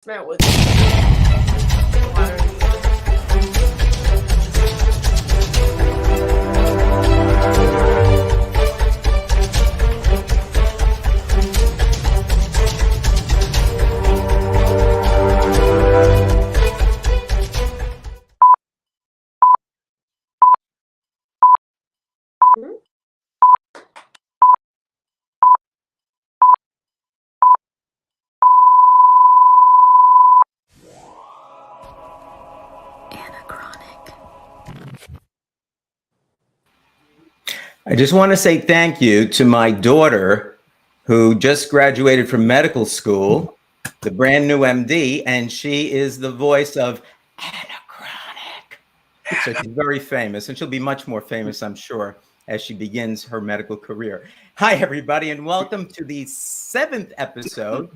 Met with water. I just want to say thank you to my daughter who just graduated from medical school, the brand new MD, and she is the voice of Anachronic. So she's very famous, and she'll be much more famous, I'm sure, as she begins her medical career. Hi, everybody, and welcome to the 7th episode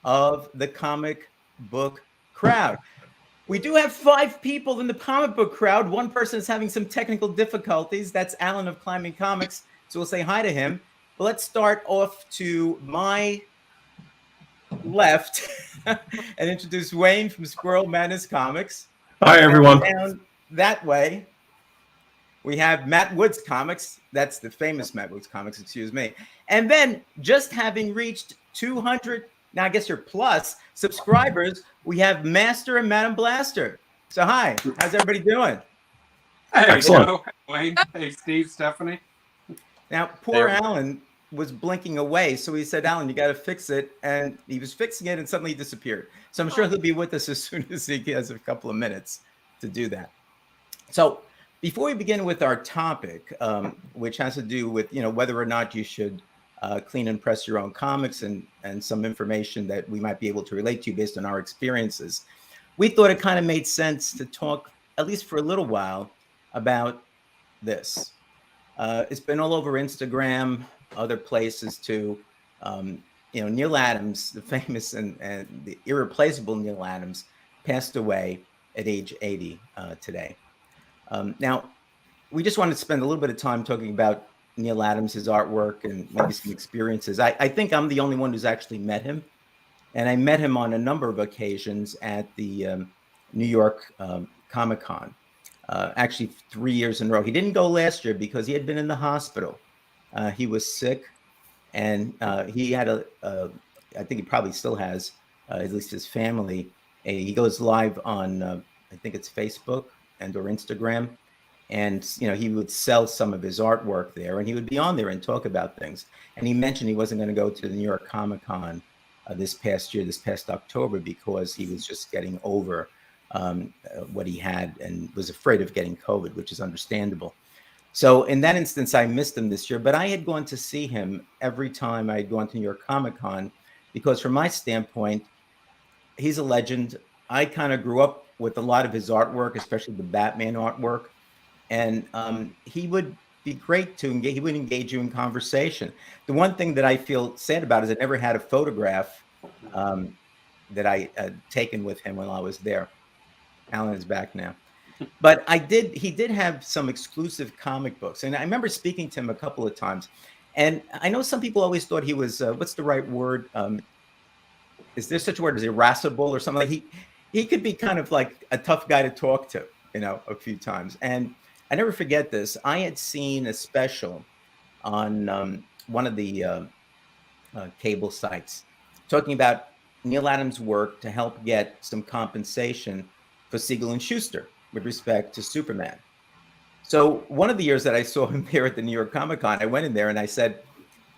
of the Comic Book Crowd. We do have 5 people in the comic book crowd. One person is having some technical difficulties. That's Alan of Climbing Comics. So we'll say hi to him. But let's start off to my left and introduce Wayne from Squirrel Madness Comics. Hi, everyone. Down that way, we have Matt Woods Comics. That's the famous Matt Woods Comics, excuse me. And then just having reached 200, now I guess you're plus subscribers, we have Master and Madam Blaster. So hi, how's everybody doing? Hey, excellent. Joe, Wayne, hey, Steve, Stephanie. Now, poor Alan was blinking away, so he said, Alan, you got to fix it. And he was fixing it and suddenly he disappeared. So I'm sure he'll be with us as soon as he has a couple of minutes to do that. So before we begin with our topic, which has to do with, whether or not you should clean and press your own comics and some information that we might be able to relate to based on our experiences, we thought it kind of made sense to talk, at least for a little while, about this. It's been all over Instagram, other places too. Neal Adams, the famous and the irreplaceable Neal Adams, passed away at age 80 today. Now, we just wanted to spend a little bit of time talking about Neal Adams, his artwork, and maybe some experiences. I think I'm the only one who's actually met him. And I met him on a number of occasions at the New York Comic-Con, actually 3 years in a row. He didn't go last year because he had been in the hospital. He was sick, and he had I think he probably still has, at least his family. He goes live on, I think it's Facebook and or Instagram. And, he would sell some of his artwork there, and he would be on there and talk about things. And he mentioned he wasn't going to go to the New York Comic-Con this past October, because he was just getting over what he had and was afraid of getting COVID, which is understandable. So in that instance, I missed him this year, but I had gone to see him every time I had gone to New York Comic-Con, because from my standpoint, he's a legend. I kind of grew up with a lot of his artwork, especially the Batman artwork. And he would be great to engage. He would engage you in conversation. The one thing that I feel sad about is I never had a photograph that I had taken with him when I was there. Alan is back now. But he did have some exclusive comic books. And I remember speaking to him a couple of times. And I know some people always thought he was, what's the right word? Is there such a word as irascible or something? Like he could be kind of like a tough guy to talk to, a few times. And I never forget this. I had seen a special on one of the cable sites talking about Neal Adams' work to help get some compensation for Siegel and Schuster with respect to Superman. So one of the years that I saw him there at the New York Comic-Con, I went in there and I said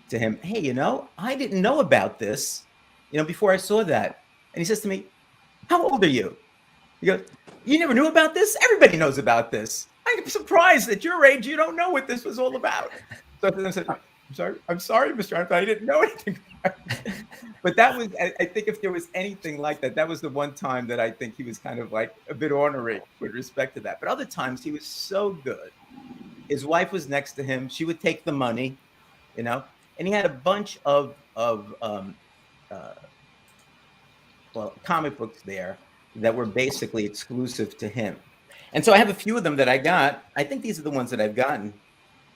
to him, hey, I didn't know about this, before I saw that. And he says to me, how old are you? He goes, you never knew about this? Everybody knows about this. I'm surprised at your age you don't know what this was all about. So I said, I'm sorry, Mr. Arnott, I didn't know anything about it. But that was, I think if there was anything like that, that was the one time that I think he was kind of like a bit ornery with respect to that. But other times he was so good. His wife was next to him. She would take the money, and he had a bunch of comic books there that were basically exclusive to him. And so I have a few of them that I got. I think these are the ones that I've gotten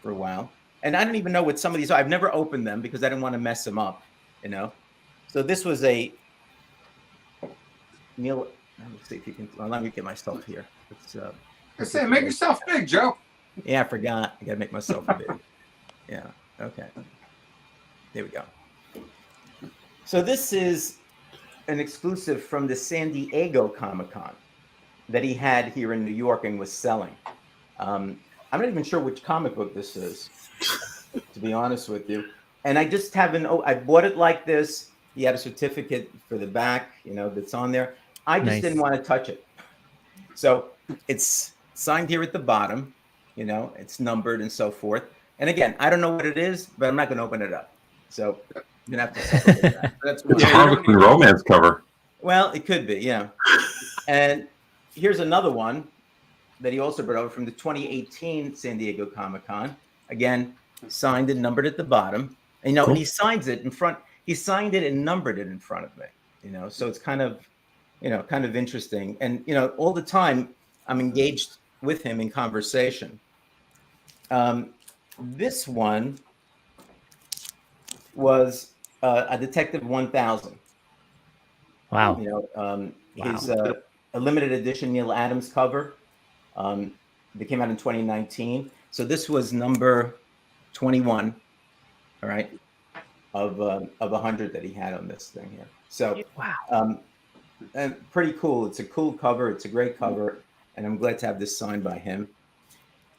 for a while. And I don't even know what some of these are. I've never opened them because I didn't want to mess them up, So this was Neal, let me see if you can. Well, let me get myself here. I said, make yourself big, Joe. Yeah, I forgot. I gotta make myself big. Yeah. Okay. There we go. So this is an exclusive from the San Diego Comic-Con that he had here in New York and was selling. I'm not even sure which comic book this is, to be honest with you. And I just haven't. Oh, I bought it like this. He had a certificate for the back, that's on there. I just didn't want to touch it. So it's signed here at the bottom. It's numbered and so forth. And again, I don't know what it is, but I'm not going to open it up. So you're going to have to suffer with that. That's one. Harlequin romance cover. Well, it could be, yeah. And here's another one that he also brought over from the 2018 San Diego Comic-Con. Again, signed and numbered at the bottom. And, Cool. and he signs it in front. He signed it and numbered it in front of me. So it's kind of interesting. And all the time I'm engaged with him in conversation. This one was a Detective 1000. Wow. His a limited edition Neal Adams cover that came out in 2019. So this was number 21, all right, of 100 that he had on this thing here. So Wow. and pretty cool. It's a cool cover. It's a great cover, and I'm glad to have this signed by him.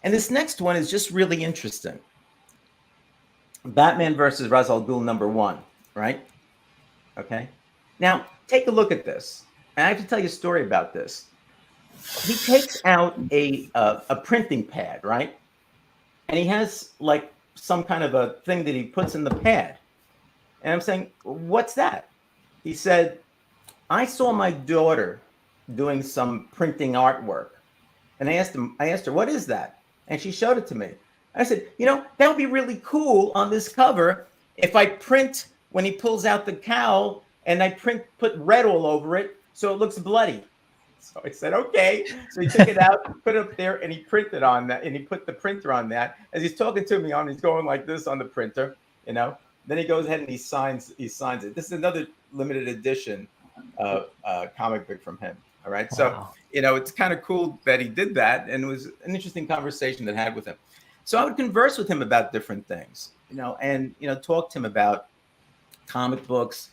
And this next one is just really interesting. Batman versus Ra's al Ghul #1, right? Okay. Now take a look at this. And I have to tell you a story about this. He takes out a printing pad, right? And he has like some kind of a thing that he puts in the pad. And I'm saying, what's that? He said, I saw my daughter doing some printing artwork. And I asked her, what is that? And she showed it to me. I said, that would be really cool on this cover if I print when he pulls out the cowl and I put red all over it so it looks bloody. So I said, okay. So he took it out, put it up there, and he printed on that, and he put the printer on that. As he's talking to me he's going like this on the printer, Then he goes ahead and he signs it. This is another limited edition comic book from him. All right. Wow. So, it's kind of cool that he did that, and it was an interesting conversation that I had with him. So I would converse with him about different things, and talk to him about comic books.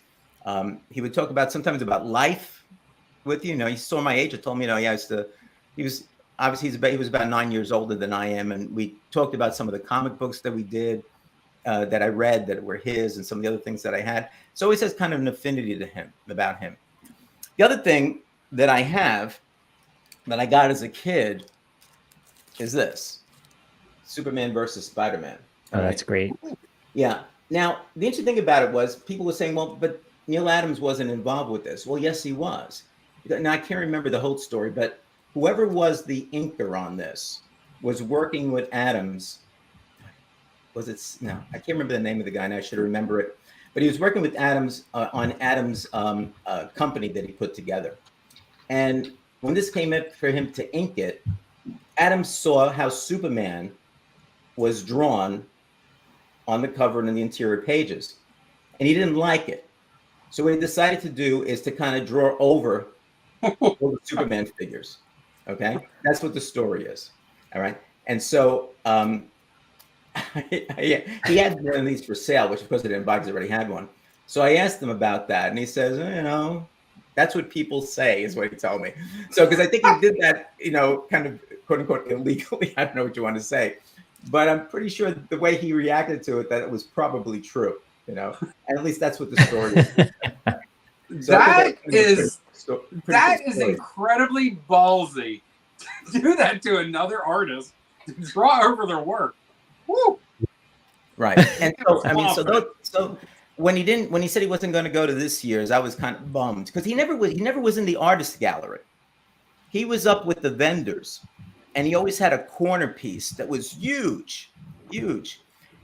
He would talk sometimes about life with you. He saw my age. I told him, he was obviously he was about 9 years older than I am, and we talked about some of the comic books that we did, that I read that were his, and some of the other things that I had. So always has kind of an affinity to him, about him. The other thing that I have that I got as a kid is this: Superman versus Spider-Man. Oh, that's great. Yeah. Now, the interesting thing about it was people were saying, well, but Neal Adams wasn't involved with this. Well, yes, he was. Now, I can't remember the whole story, but whoever was the inker on this was working with Adams. No, I can't remember the name of the guy, and I should remember it. But he was working with Adams on Adams' company that he put together. And when this came up for him to ink it, Adams saw how Superman was drawn on the cover and in the interior pages, and he didn't like it. So what he decided to do is to kind of draw over all the Superman figures. Okay, that's what the story is. All right, and so he had one of these for sale, which of course I didn't buy because I already had one. So I asked him about that, and he says, that's what people say, is what he told me. So because I think he did that, kind of quote unquote illegally. I don't know what you want to say, but I'm pretty sure the way he reacted to it, that it was probably true. And at least that's what the story is. So That is story. incredibly ballsy to do that to another artist, to draw over their work. Woo! Right. And so when he said he wasn't going to go to this year's, I was kind of bummed because he never was in the artist gallery. He was up with the vendors, and he always had a corner piece that was huge.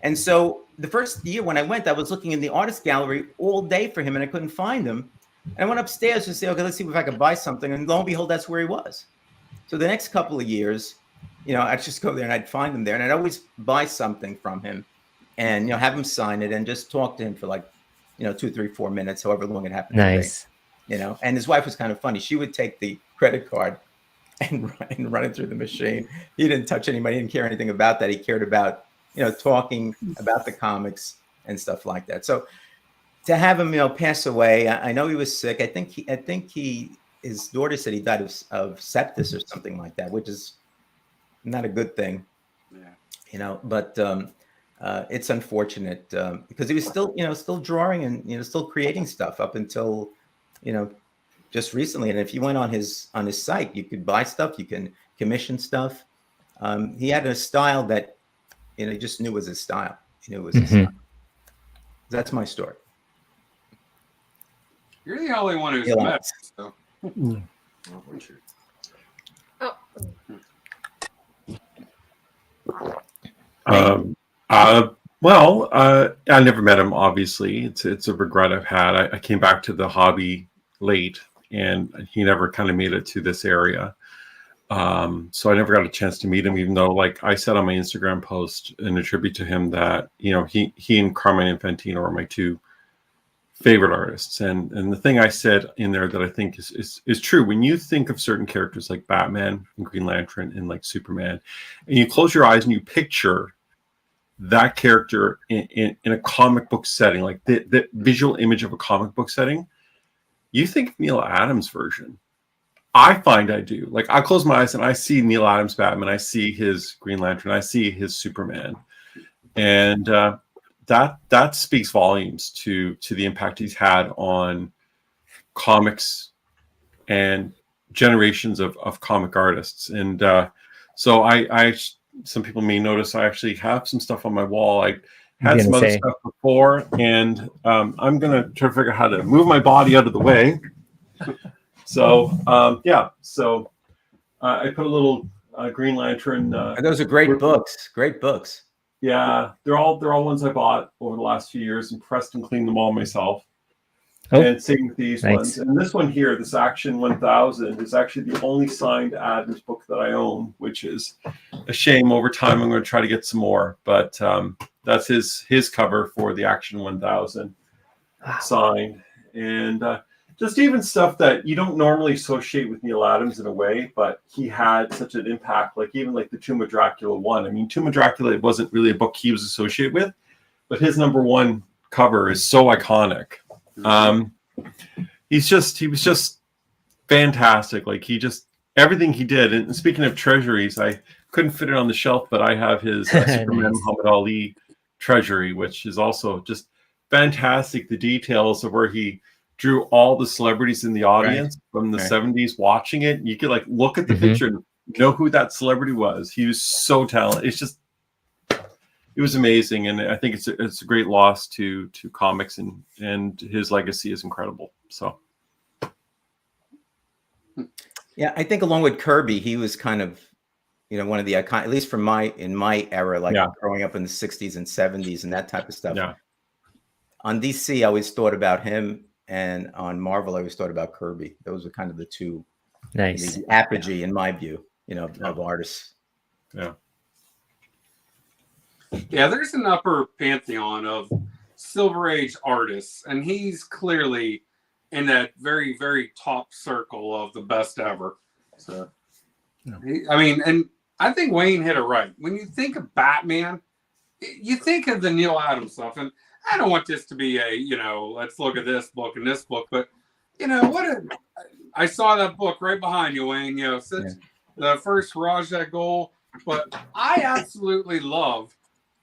And so the first year when I went, I was looking in the artist gallery all day for him, and I couldn't find him. And I went upstairs to say, okay, let's see if I could buy something. And lo and behold, that's where he was. So the next couple of years, I'd just go there and I'd find him there, and I'd always buy something from him, and have him sign it and just talk to him for 2, 3, 4 minutes, however long it happened. Nice. you know. And his wife was kind of funny. She would take the credit card and run it through the machine. He didn't touch anybody. He didn't care anything about that. He cared about, you know, talking about the comics and stuff like that. So to have him, you know, pass away, I know he was sick. I think his daughter said he died of sepsis or something like that, which is not a good thing, you know. But it's unfortunate because he was still, you know, still drawing and, you know, still creating stuff up until, you know, just recently. And if you went on his site, you could buy stuff, you can commission stuff. He had a style that, you know, he just knew was his style. He knew it was his style. That's my story. You're the only one who's met. So. Well, I never met him. Obviously, it's a regret I've had. I came back to the hobby late, and he never kind of made it to this area. So I never got a chance to meet him, even though, like I said on my Instagram post in a tribute to him, that, you know, he and Carmine Infantino are my two favorite artists. And the thing I said in there that I think is true, when you think of certain characters like Batman and Green Lantern and like Superman, and you close your eyes and you picture that character in a comic book setting, like the visual image of a comic book setting, you think Neal Adams version. I find I do. Like, I close my eyes and I see Neal Adams Batman, I see his Green Lantern, I see his Superman, and that speaks volumes to the impact he's had on comics and generations of comic artists. And so I some people may notice I actually have some stuff on my wall. I had some other stuff before, and I'm gonna try to figure out how to move my body out of the way. So yeah, so I put a little Green Lantern. Those are great books. Great books. Yeah, they're all ones I bought over the last few years and pressed and cleaned them all myself. And same with these ones. And this one here, this Action 1000, is actually the only signed Adams book that I own, which is a shame. Over time, I'm going to try to get some more. But that's his cover for the Action 1000 signed. And just even stuff that you don't normally associate with Neal Adams in a way, but he had such an impact. Like even like the Tomb of Dracula 1. I mean, Tomb of Dracula, it wasn't really a book he was associated with, but his #1 cover is so iconic. He was just fantastic. Like everything he did. And speaking of treasuries, I couldn't fit it on the shelf, but I have his Superman Muhammad Ali treasury, which is also just fantastic. The details of where he drew all the celebrities in the audience from the 70s watching it. You could like look at the picture and know who that celebrity was. He was so talented. It was amazing, and I think it's a great loss to comics, and his legacy is incredible. So, yeah, I think along with Kirby, he was kind of, you know, one of the icon, at least in my era, like growing up in the 60s and 70s and that type of stuff. Yeah. On DC, I always thought about him, and on Marvel, I always thought about Kirby. Those are kind of the two, the apogee, in my view, you know, of artists. Yeah. Yeah, there's an upper pantheon of Silver Age artists, and he's clearly in that very, very top circle of the best ever. So, I mean, and I think Wayne hit it right. When you think of Batman, you think of the Neal Adams stuff, and I don't want this to be a, you know, let's look at this book and this book, but, you know, I saw that book right behind you, Wayne, you know, the first Raja goal, but I absolutely love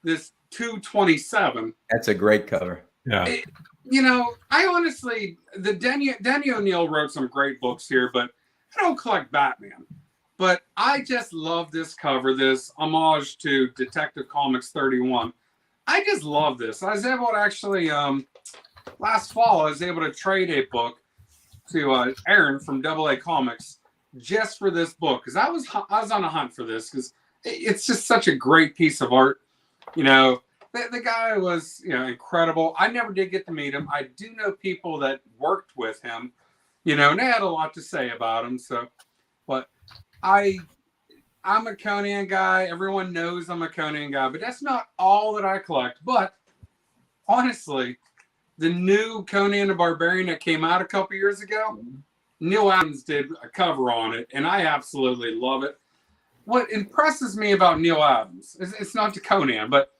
this 227. That's a great cover. Yeah. You know, I honestly, Denny O'Neil wrote some great books here, but I don't collect Batman. But I just love this cover, this homage to Detective Comics 31. I just love this. I was able to actually, last fall, I was able to trade a book to Aaron from AA Comics just for this book, because I was on a hunt for this, because it's just such a great piece of art. You know, the guy was, you know, incredible. I never did get to meet him. I do know people that worked with him, you know, and they had a lot to say about him. So, but I'm a Conan guy. Everyone knows I'm a Conan guy, but that's not all that I collect. But honestly, the new Conan the Barbarian that came out a couple years ago, Neal Adams did a cover on it, and I absolutely love it. What impresses me about Neal Adams, it's not to Conan, but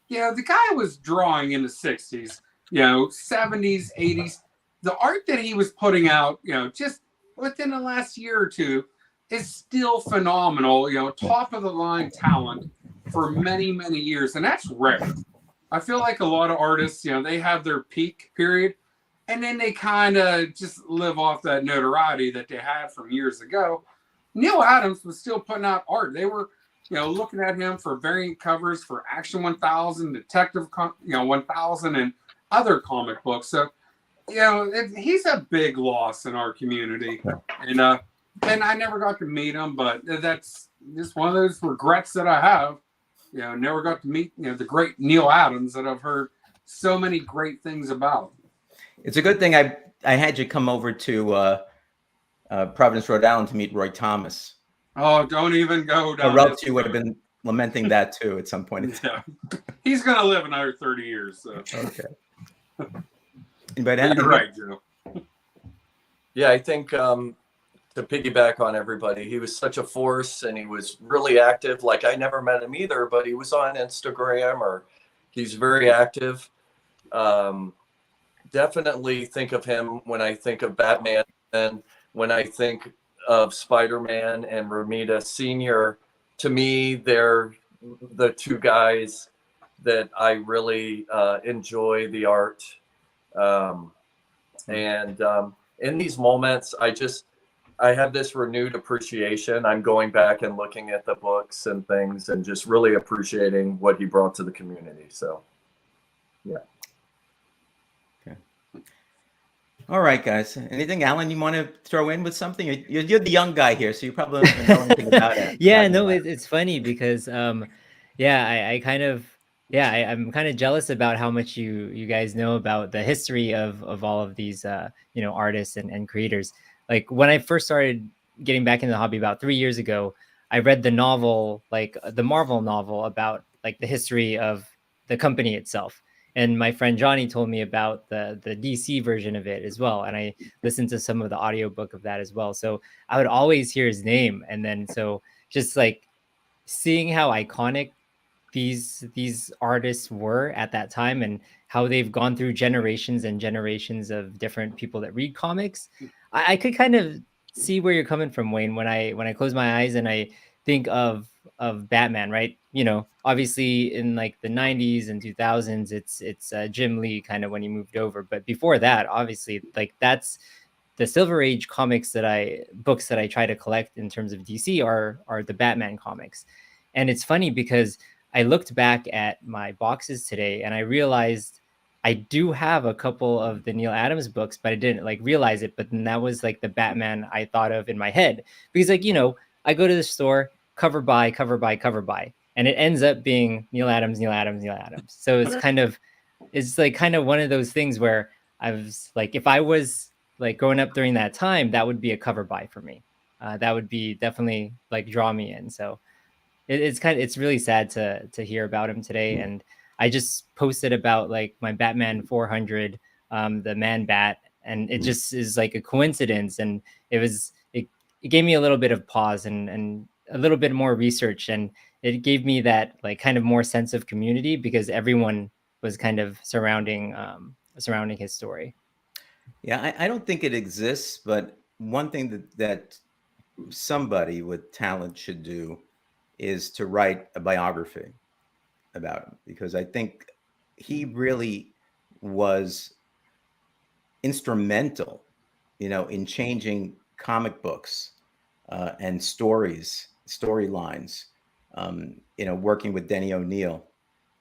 the guy was drawing in the 60s, 70s, 80s. The art that he was putting out, just within the last year or two is still phenomenal, top of the line talent for many, many years. And that's rare. I feel like a lot of artists, they have their peak period and then they kind of just live off that notoriety that they had from years ago. Neal Adams was still putting out art. They were, looking at him for variant covers for Action 1000, Detective, 1000, and other comic books. So, he's a big loss in our community. And I never got to meet him, but that's just one of those regrets that I have. Never got to meet, the great Neal Adams that I've heard so many great things about. It's a good thing I had you come over to Providence, Rhode Island to meet Roy Thomas. Oh, don't even go down. Or else you would have been lamenting that too at some point. Yeah. He's going to live another 30 years. So. Okay. But you're right, Joe. Yeah, I think to piggyback on everybody, he was such a force and he was really active. Like, I never met him either, but he was on Instagram, or he's very active. Definitely think of him when I think of Batman, and when I think of Spider-Man and Romita Sr. To me, they're the two guys that I really enjoy the art. And in these moments, I have this renewed appreciation. I'm going back and looking at the books and things and just really appreciating what he brought to the community. So, yeah. Okay. All right, guys. Anything, Alan, you want to throw in with something? You're the young guy here, so you probably don't know anything about it. Yeah, no, it's funny because, I'm kind of jealous about how much you guys know about the history of all of these, artists and creators. Like, when I first started getting back into the hobby about 3 years ago, I read the novel, like the Marvel novel about like the history of the company itself. And my friend Johnny told me about the DC version of it as well. And I listened to some of the audiobook of that as well. So I would always hear his name. And then so just like seeing how iconic these artists were at that time and how they've gone through generations and generations of different people that read comics, I could kind of see where you're coming from, Wayne, when I close my eyes and I think of Batman, right? Obviously in like the 90s and 2000s, it's Jim Lee kind of when he moved over. But before that, obviously, like that's the Silver Age comics books that I try to collect in terms of DC are the Batman comics. And it's funny because I looked back at my boxes today and I realized I do have a couple of the Neal Adams books, but I didn't like realize it. But then that was like the Batman I thought of in my head, because like, I go to the store, cover by, and it ends up being Neal Adams. So it's kind of one of those things where I was like, if I was like growing up during that time, that would be a cover by for me. That would be definitely like draw me in. So it's really sad to hear about him today. And I just posted about like my Batman 400, the Man Bat, and it just is like a coincidence. And it gave me a little bit of pause and a little bit more research, and it gave me that like kind of more sense of community because everyone was kind of surrounding his story. Yeah, I don't think it exists, but one thing that somebody with talent should do is to write a biography about him, because I think he really was instrumental, in changing comic books and storylines, working with Denny O'Neil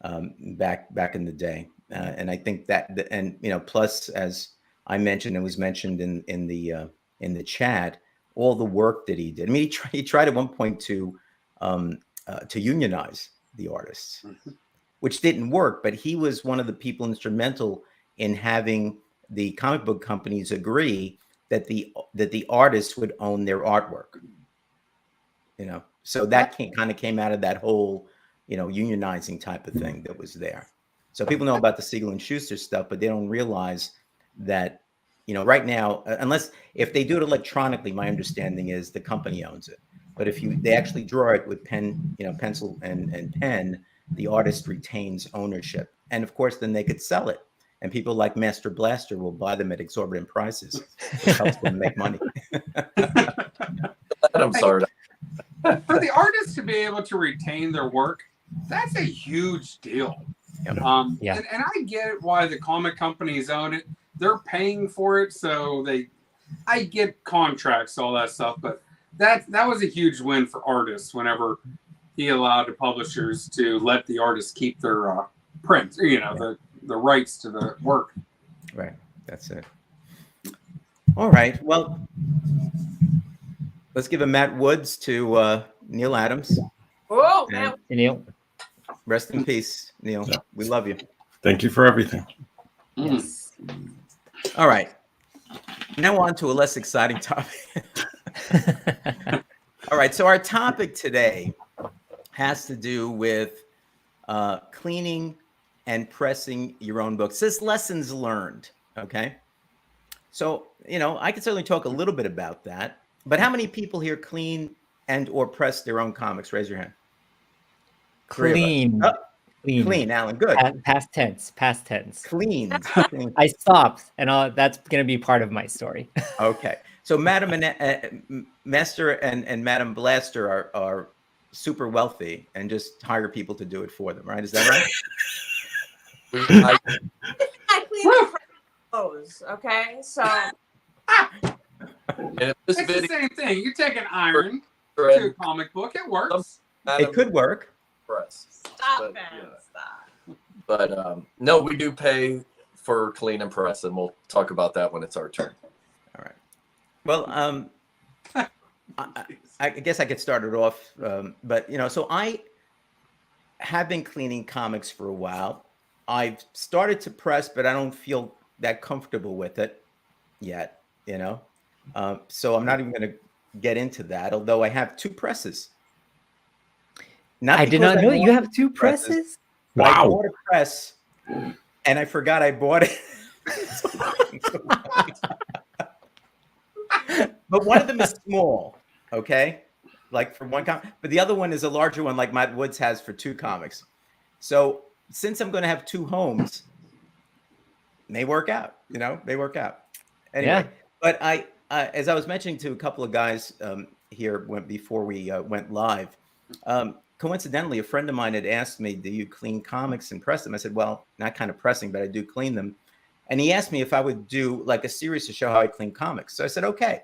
back in the day. And I think that, and plus, as I mentioned, it was mentioned in the chat, all the work that he did. I mean, he tried at one point to unionize the artists, which didn't work, but he was one of the people instrumental in having the comic book companies agree that the artists would own their artwork. So that kind of came out of that whole unionizing type of thing that was there. So people know about the Siegel and Schuster stuff, but they don't realize that, right now, unless if they do it electronically, my understanding is the company owns it. But if they actually draw it with pen, pencil and pen, the artist retains ownership. And of course, then they could sell it. And people like Master Blaster will buy them at exorbitant prices, which helps them make money. I'm sorry. For the artist to be able to retain their work, that's a huge deal. Yep. Yeah. And I get it why the comic companies own it. They're paying for it, so I get contracts, all that stuff, but that was a huge win for artists whenever he allowed the publishers to let the artists keep their print, the rights to the work. Right. That's it. All right. Well, let's give a Matt Woods to Neal Adams. Whoa, man. Neal. Rest in peace, Neal. Yeah. We love you. Thank you for everything. Yes. All right. Now on to a less exciting topic. All right. So our topic today has to do with cleaning and pressing your own books. This lessons learned. Okay. So, I can certainly talk a little bit about that. But how many people here clean and or press their own comics? Raise your hand. Clean. Clean, Alan. Good. Past tense. Clean. I stopped, and that's going to be part of my story. Okay. So Madam and Master and Madam Blaster are super wealthy and just hire people to do it for them, right? Is that right? I clean the clothes, okay? So And this It's the video, same thing. You take an iron to a comic book, it works. It could work. press. stop, But, man, yeah. stop. But no, we do pay for clean and press, and we'll talk about that when it's our turn. All right. Well, I guess I get started off, but so I have been cleaning comics for a while. I've started to press, but I don't feel that comfortable with it yet. So I'm not even going to get into that. Although I have two presses. I did not know you have two presses. But I Wow. bought a press, and I forgot I bought it. But one of them is small, okay? Like for one comic. But the other one is a larger one like Matt Woods has for two comics. So since I'm going to have two homes, may work out, may work out. Anyway, Yeah. but I as I was mentioning to a couple of guys here before we went live, coincidentally, a friend of mine had asked me, do you clean comics and press them? I said, well, not kind of pressing, but I do clean them. And he asked me if I would do like a series to show how I clean comics. So I said, okay.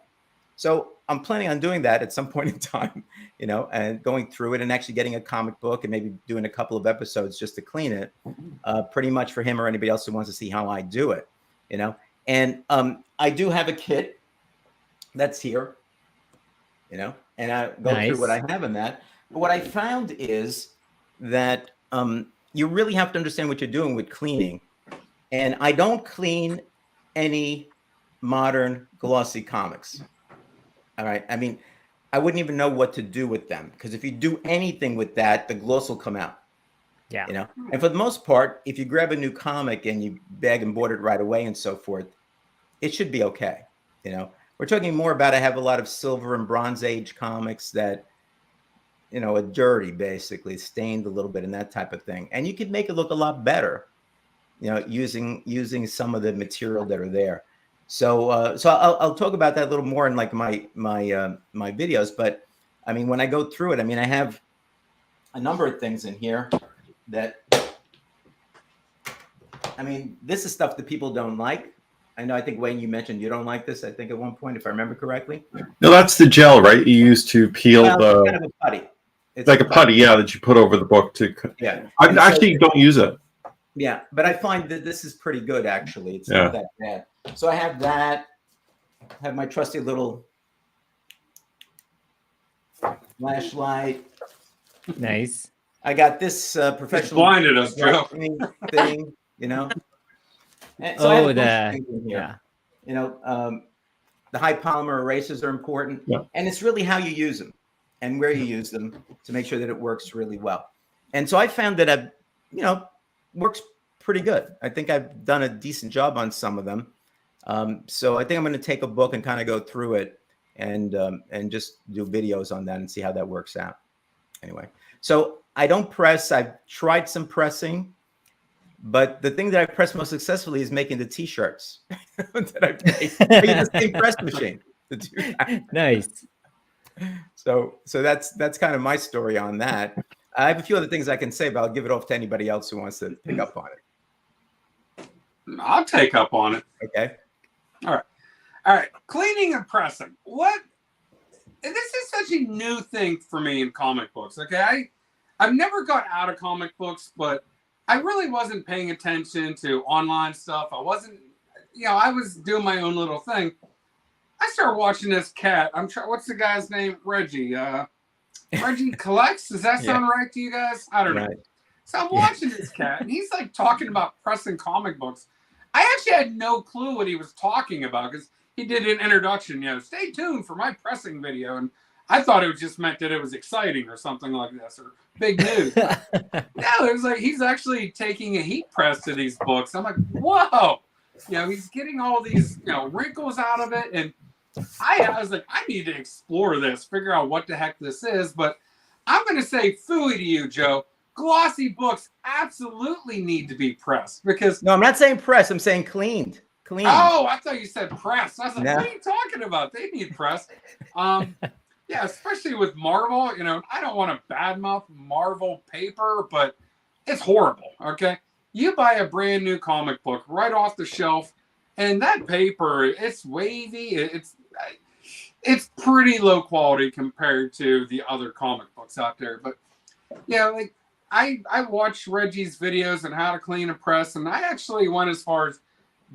So I'm planning on doing that at some point in time, and going through it and actually getting a comic book and maybe doing a couple of episodes just to clean it, pretty much for him or anybody else who wants to see how I do it, And I do have a kit that's here, and I go through what I have in that. But what I found is that you really have to understand what you're doing with cleaning. And I don't clean any modern glossy comics. All right. I mean, I wouldn't even know what to do with them because if you do anything with that, the gloss will come out. Yeah. And for the most part, if you grab a new comic and you bag and board it right away and so forth, it should be okay. We're talking more about I have a lot of silver and bronze age comics that are dirty, basically stained a little bit and that type of thing. And you could make it look a lot better, using some of the material that are there. So I'll talk about that a little more in like my videos. But I mean, when I go through it, I mean, I have a number of things in here that, I mean, this is stuff that people don't like. I think Wayne, you mentioned you don't like this. I think at one point, if I remember correctly. No, that's the gel, right? You use to peel Well, the. it's kind of a putty. It's like a putty, yeah, that you put over the book to. Yeah. I actually don't use it. Yeah, but I find that this is pretty good, actually. It's Yeah. not that bad. So I have that. I have my trusty little flashlight. Nice. I got this It's professional blinded us, Joe. thing, And so I have a bunch of the things in here. yeah. The high polymer erasers are important, Yeah. and it's really how you use them and where you use them to make sure that it works really well. And so I found that works pretty good. I think I've done a decent job on some of them. So I think I'm going to take a book and kind of go through it and just do videos on that and see how that works out. Anyway, so I don't press. I've tried some pressing, but the thing that I press most successfully is making the T-shirts that I've made. I use the same press machine to do that. Nice. So that's kind of my story on that. I have a few other things I can say, but I'll give it off to anybody else who wants to pick up on it. I'll take up on it. Okay. All right. Cleaning and pressing. What? And this is such a new thing for me in comic books. Okay, I've never got out of comic books, but I really wasn't paying attention to online stuff. I wasn't, I was doing my own little thing. I started watching this cat. What's the guy's name? Reggie. Reggie Collects. Does that sound right to you guys? I don't know. So I'm watching this cat, and he's like talking about pressing comic books. I actually had no clue what he was talking about because he did an introduction. Stay tuned for my pressing video, and I thought it just meant that it was exciting or something like this or big news. No, it was like he's actually taking a heat press to these books. I'm like, whoa! He's getting all these wrinkles out of it, and I was like, I need to explore this, figure out what the heck this is. But I'm going to say phooey to you, Joe. Glossy books absolutely need to be pressed because... No, I'm not saying press. I'm saying cleaned. Clean. Oh, I thought you said press. I was like, what are you talking about? They need press. Yeah, especially with Marvel. I don't want to badmouth Marvel paper, but it's horrible, okay? You buy a brand new comic book right off the shelf, and that paper, it's wavy. It's pretty low quality compared to the other comic books out there. But, like I watched Reggie's videos on how to clean a press, and I actually went as far as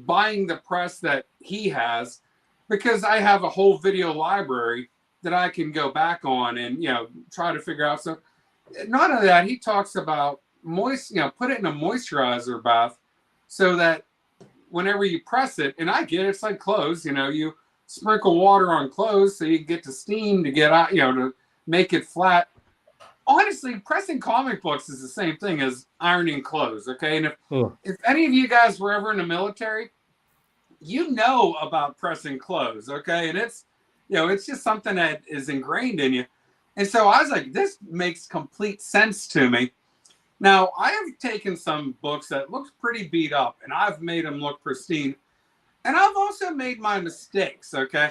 buying the press that he has because I have a whole video library that I can go back on and try to figure out. So none of that. He talks about put it in a moisturizer bath so that whenever you press it, and I get it's like clothes, you sprinkle water on clothes so you get the steam to get out, to make it flat. Honestly, pressing comic books is the same thing as ironing clothes, okay? And if any of you guys were ever in the military, about pressing clothes, okay? And it's, it's just something that is ingrained in you. And so I was like, this makes complete sense to me. Now, I have taken some books that look pretty beat up, and I've made them look pristine. And I've also made my mistakes, okay?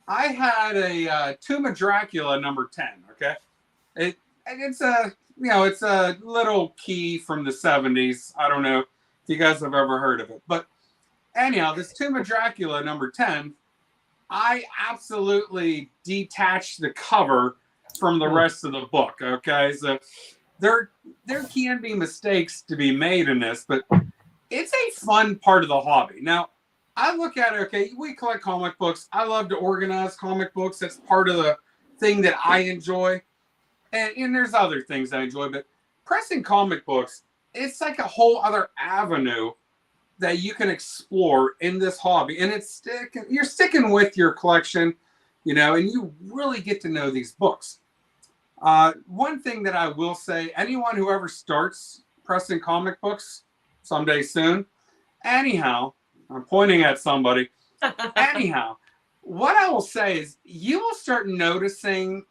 I had a Tomb of Dracula number 10, okay? It's a little key from the 70s. I don't know if you guys have ever heard of it. But anyhow, this Tomb of Dracula number 10, I absolutely detached the cover from the rest of the book, okay? So there can be mistakes to be made in this, but it's a fun part of the hobby. Now, I look at it, okay, we collect comic books. I love to organize comic books. That's part of the thing that I enjoy. And there's other things I enjoy, but pressing comic books, it's like a whole other avenue that you can explore in this hobby. And you're sticking with your collection, and you really get to know these books. One thing that I will say, anyone who ever starts pressing comic books someday soon, anyhow, I'm pointing at somebody. Anyhow, what I will say is you will start noticing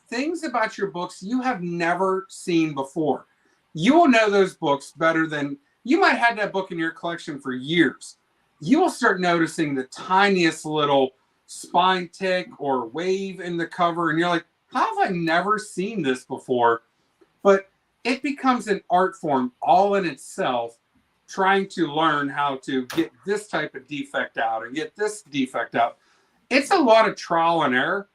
things about your books you have never seen before. You will know those books better than you might have that book in your collection for years. You will start noticing the tiniest little spine tick or wave in the cover, and you're like, how have I never seen this before? But it becomes an art form all in itself, trying to learn how to get this type of defect out and get this defect out. It's a lot of trial and error.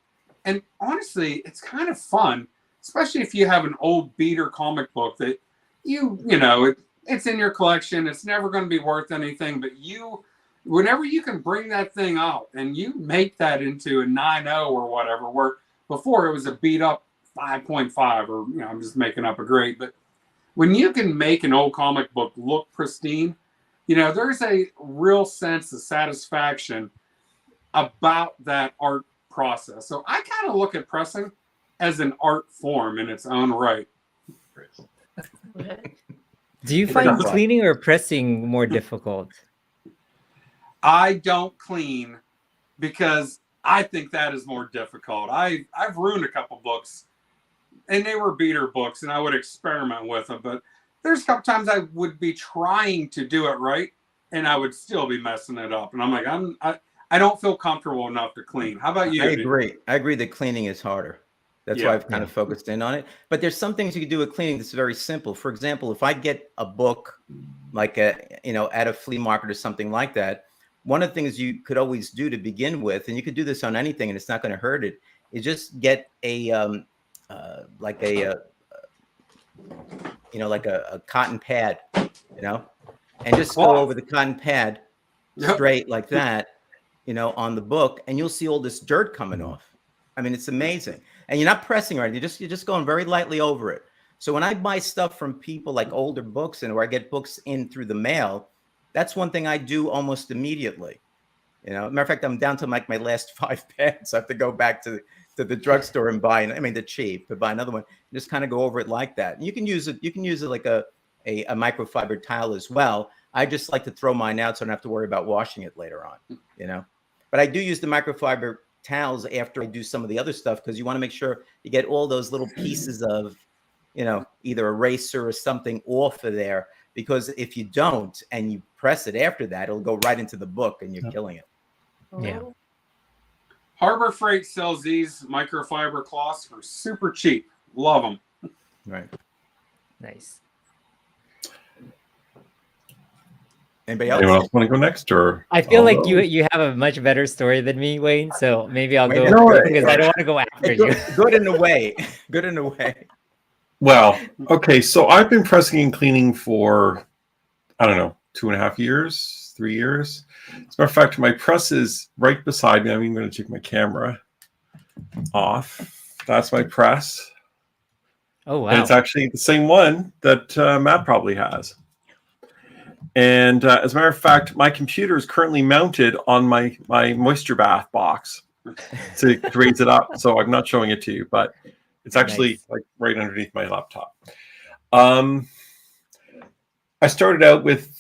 And honestly, it's kind of fun, especially if you have an old beater comic book that it's in your collection. It's never going to be worth anything, but whenever you can bring that thing out and you make that into a 9.0 or whatever, where before it was a beat up 5.5 or, I'm just making up a grade. But when you can make an old comic book look pristine, there's a real sense of satisfaction about that art process. So I kind of look at pressing as an art form in its own right. Do you Pretty find fun. cleaning or pressing more difficult? I don't clean because I think that is more difficult. I've ruined a couple books, and they were beater books, and I would experiment with them. But there's a couple times I would be trying to do it right, and I would still be messing it up. And I'm like, I don't feel comfortable enough to clean. How about you? I agree. I agree that cleaning is harder. That's why I've kind of focused in on it. But there's some things you can do with cleaning that's very simple. For example, if I get a book like at a flea market or something like that, one of the things you could always do to begin with, and you could do this on anything and it's not going to hurt it, is just get a like a cotton pad, and just go over the cotton pad straight like that, on the book, and you'll see all this dirt coming off. I mean, it's amazing. And you're not pressing or anything, you're just going very lightly over it. So when I buy stuff from people like older books or I get books in through the mail, that's one thing I do almost immediately. Matter of fact, I'm down to like my last 5 pads. I have to go back to the drugstore and buy, the cheap, to buy another one. Just kind of go over it like that. And you can use it like a microfiber towel as well. I just like to throw mine out so I don't have to worry about washing it later on, But I do use the microfiber towels after I do some of the other stuff, because you want to make sure you get all those little pieces of, either eraser or something off of there, because if you don't and you press it after that, it'll go right into the book and you're killing it. Yeah. Harbor Freight sells these microfiber cloths for super cheap. Love them. Right. Nice. Anybody else? Anyone else want to go next, or I feel like go? you have a much better story than me, Wayne. So maybe I'll go no, because I don't want to go after you. Good in a way. Good in a way. Well, okay. So I've been pressing and cleaning for, I don't know, 2.5 years, 3 years. As a matter of fact, my press is right beside me. I'm even going to take my camera off. That's my press. Oh, wow. And it's actually the same one that Matt probably has. And as a matter of fact, my computer is currently mounted on my moisture bath box to raise it up. So I'm not showing it to you, but it's actually like right underneath my laptop. I started out with,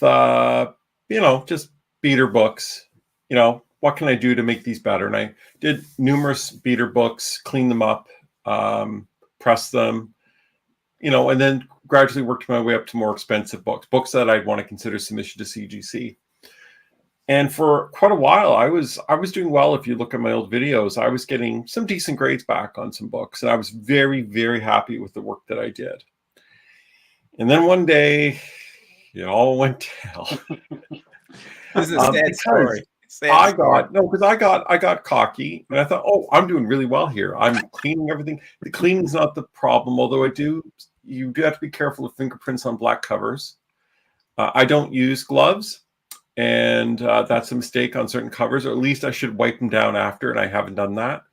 just beater books. What can I do to make these better? And I did numerous beater books, clean them up, press them, and then gradually worked my way up to more expensive books that I'd want to consider submission to CGC. And for quite a while, I was doing well. If you look at my old videos, I was getting some decent grades back on some books, and I was very, very happy with the work that I did. And then one day, it all went down. This is a sad story. I got cocky, and I thought, oh, I'm doing really well here. I'm cleaning everything. The cleaning's not the problem, although you do have to be careful of fingerprints on black covers. I don't use gloves, and that's a mistake on certain covers, or at least I should wipe them down after, and I haven't done that.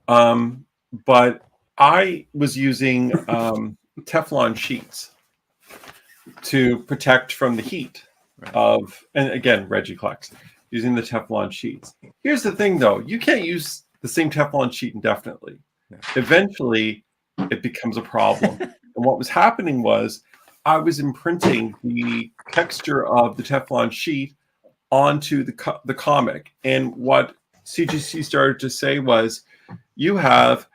But I was using Teflon sheets to protect from the heat of, and again, Reggie collects, using the Teflon sheets. Here's the thing, though. You can't use the same Teflon sheet indefinitely. Eventually, it becomes a problem. And what was happening was I was imprinting the texture of the Teflon sheet onto the comic. And what CGC started to say was, you have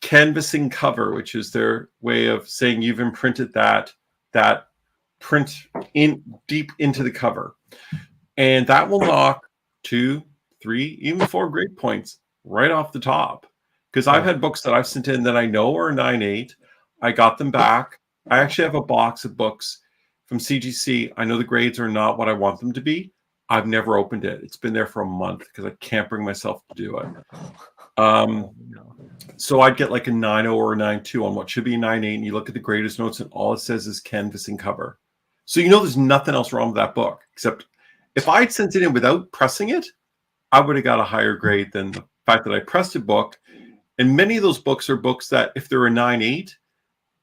canvassing cover, which is their way of saying you've imprinted that print in deep into the cover. And that will knock 2, 3, even 4 grade points right off the top. Because I've had books that I've sent in that I know are 9.8. I got them back. I actually have a box of books from CGC. I know the grades are not what I want them to be. I've never opened it. It's been there for a month because I can't bring myself to do it. So I'd get like a 9.0 or a 9.2 on what should be a 9.8, and you look at the greatest notes, and all it says is canvassing cover. So there's nothing else wrong with that book, except if I'd sent it in without pressing it, I would have got a higher grade than the fact that I pressed a book. And many of those books are books that if they're a 9.8,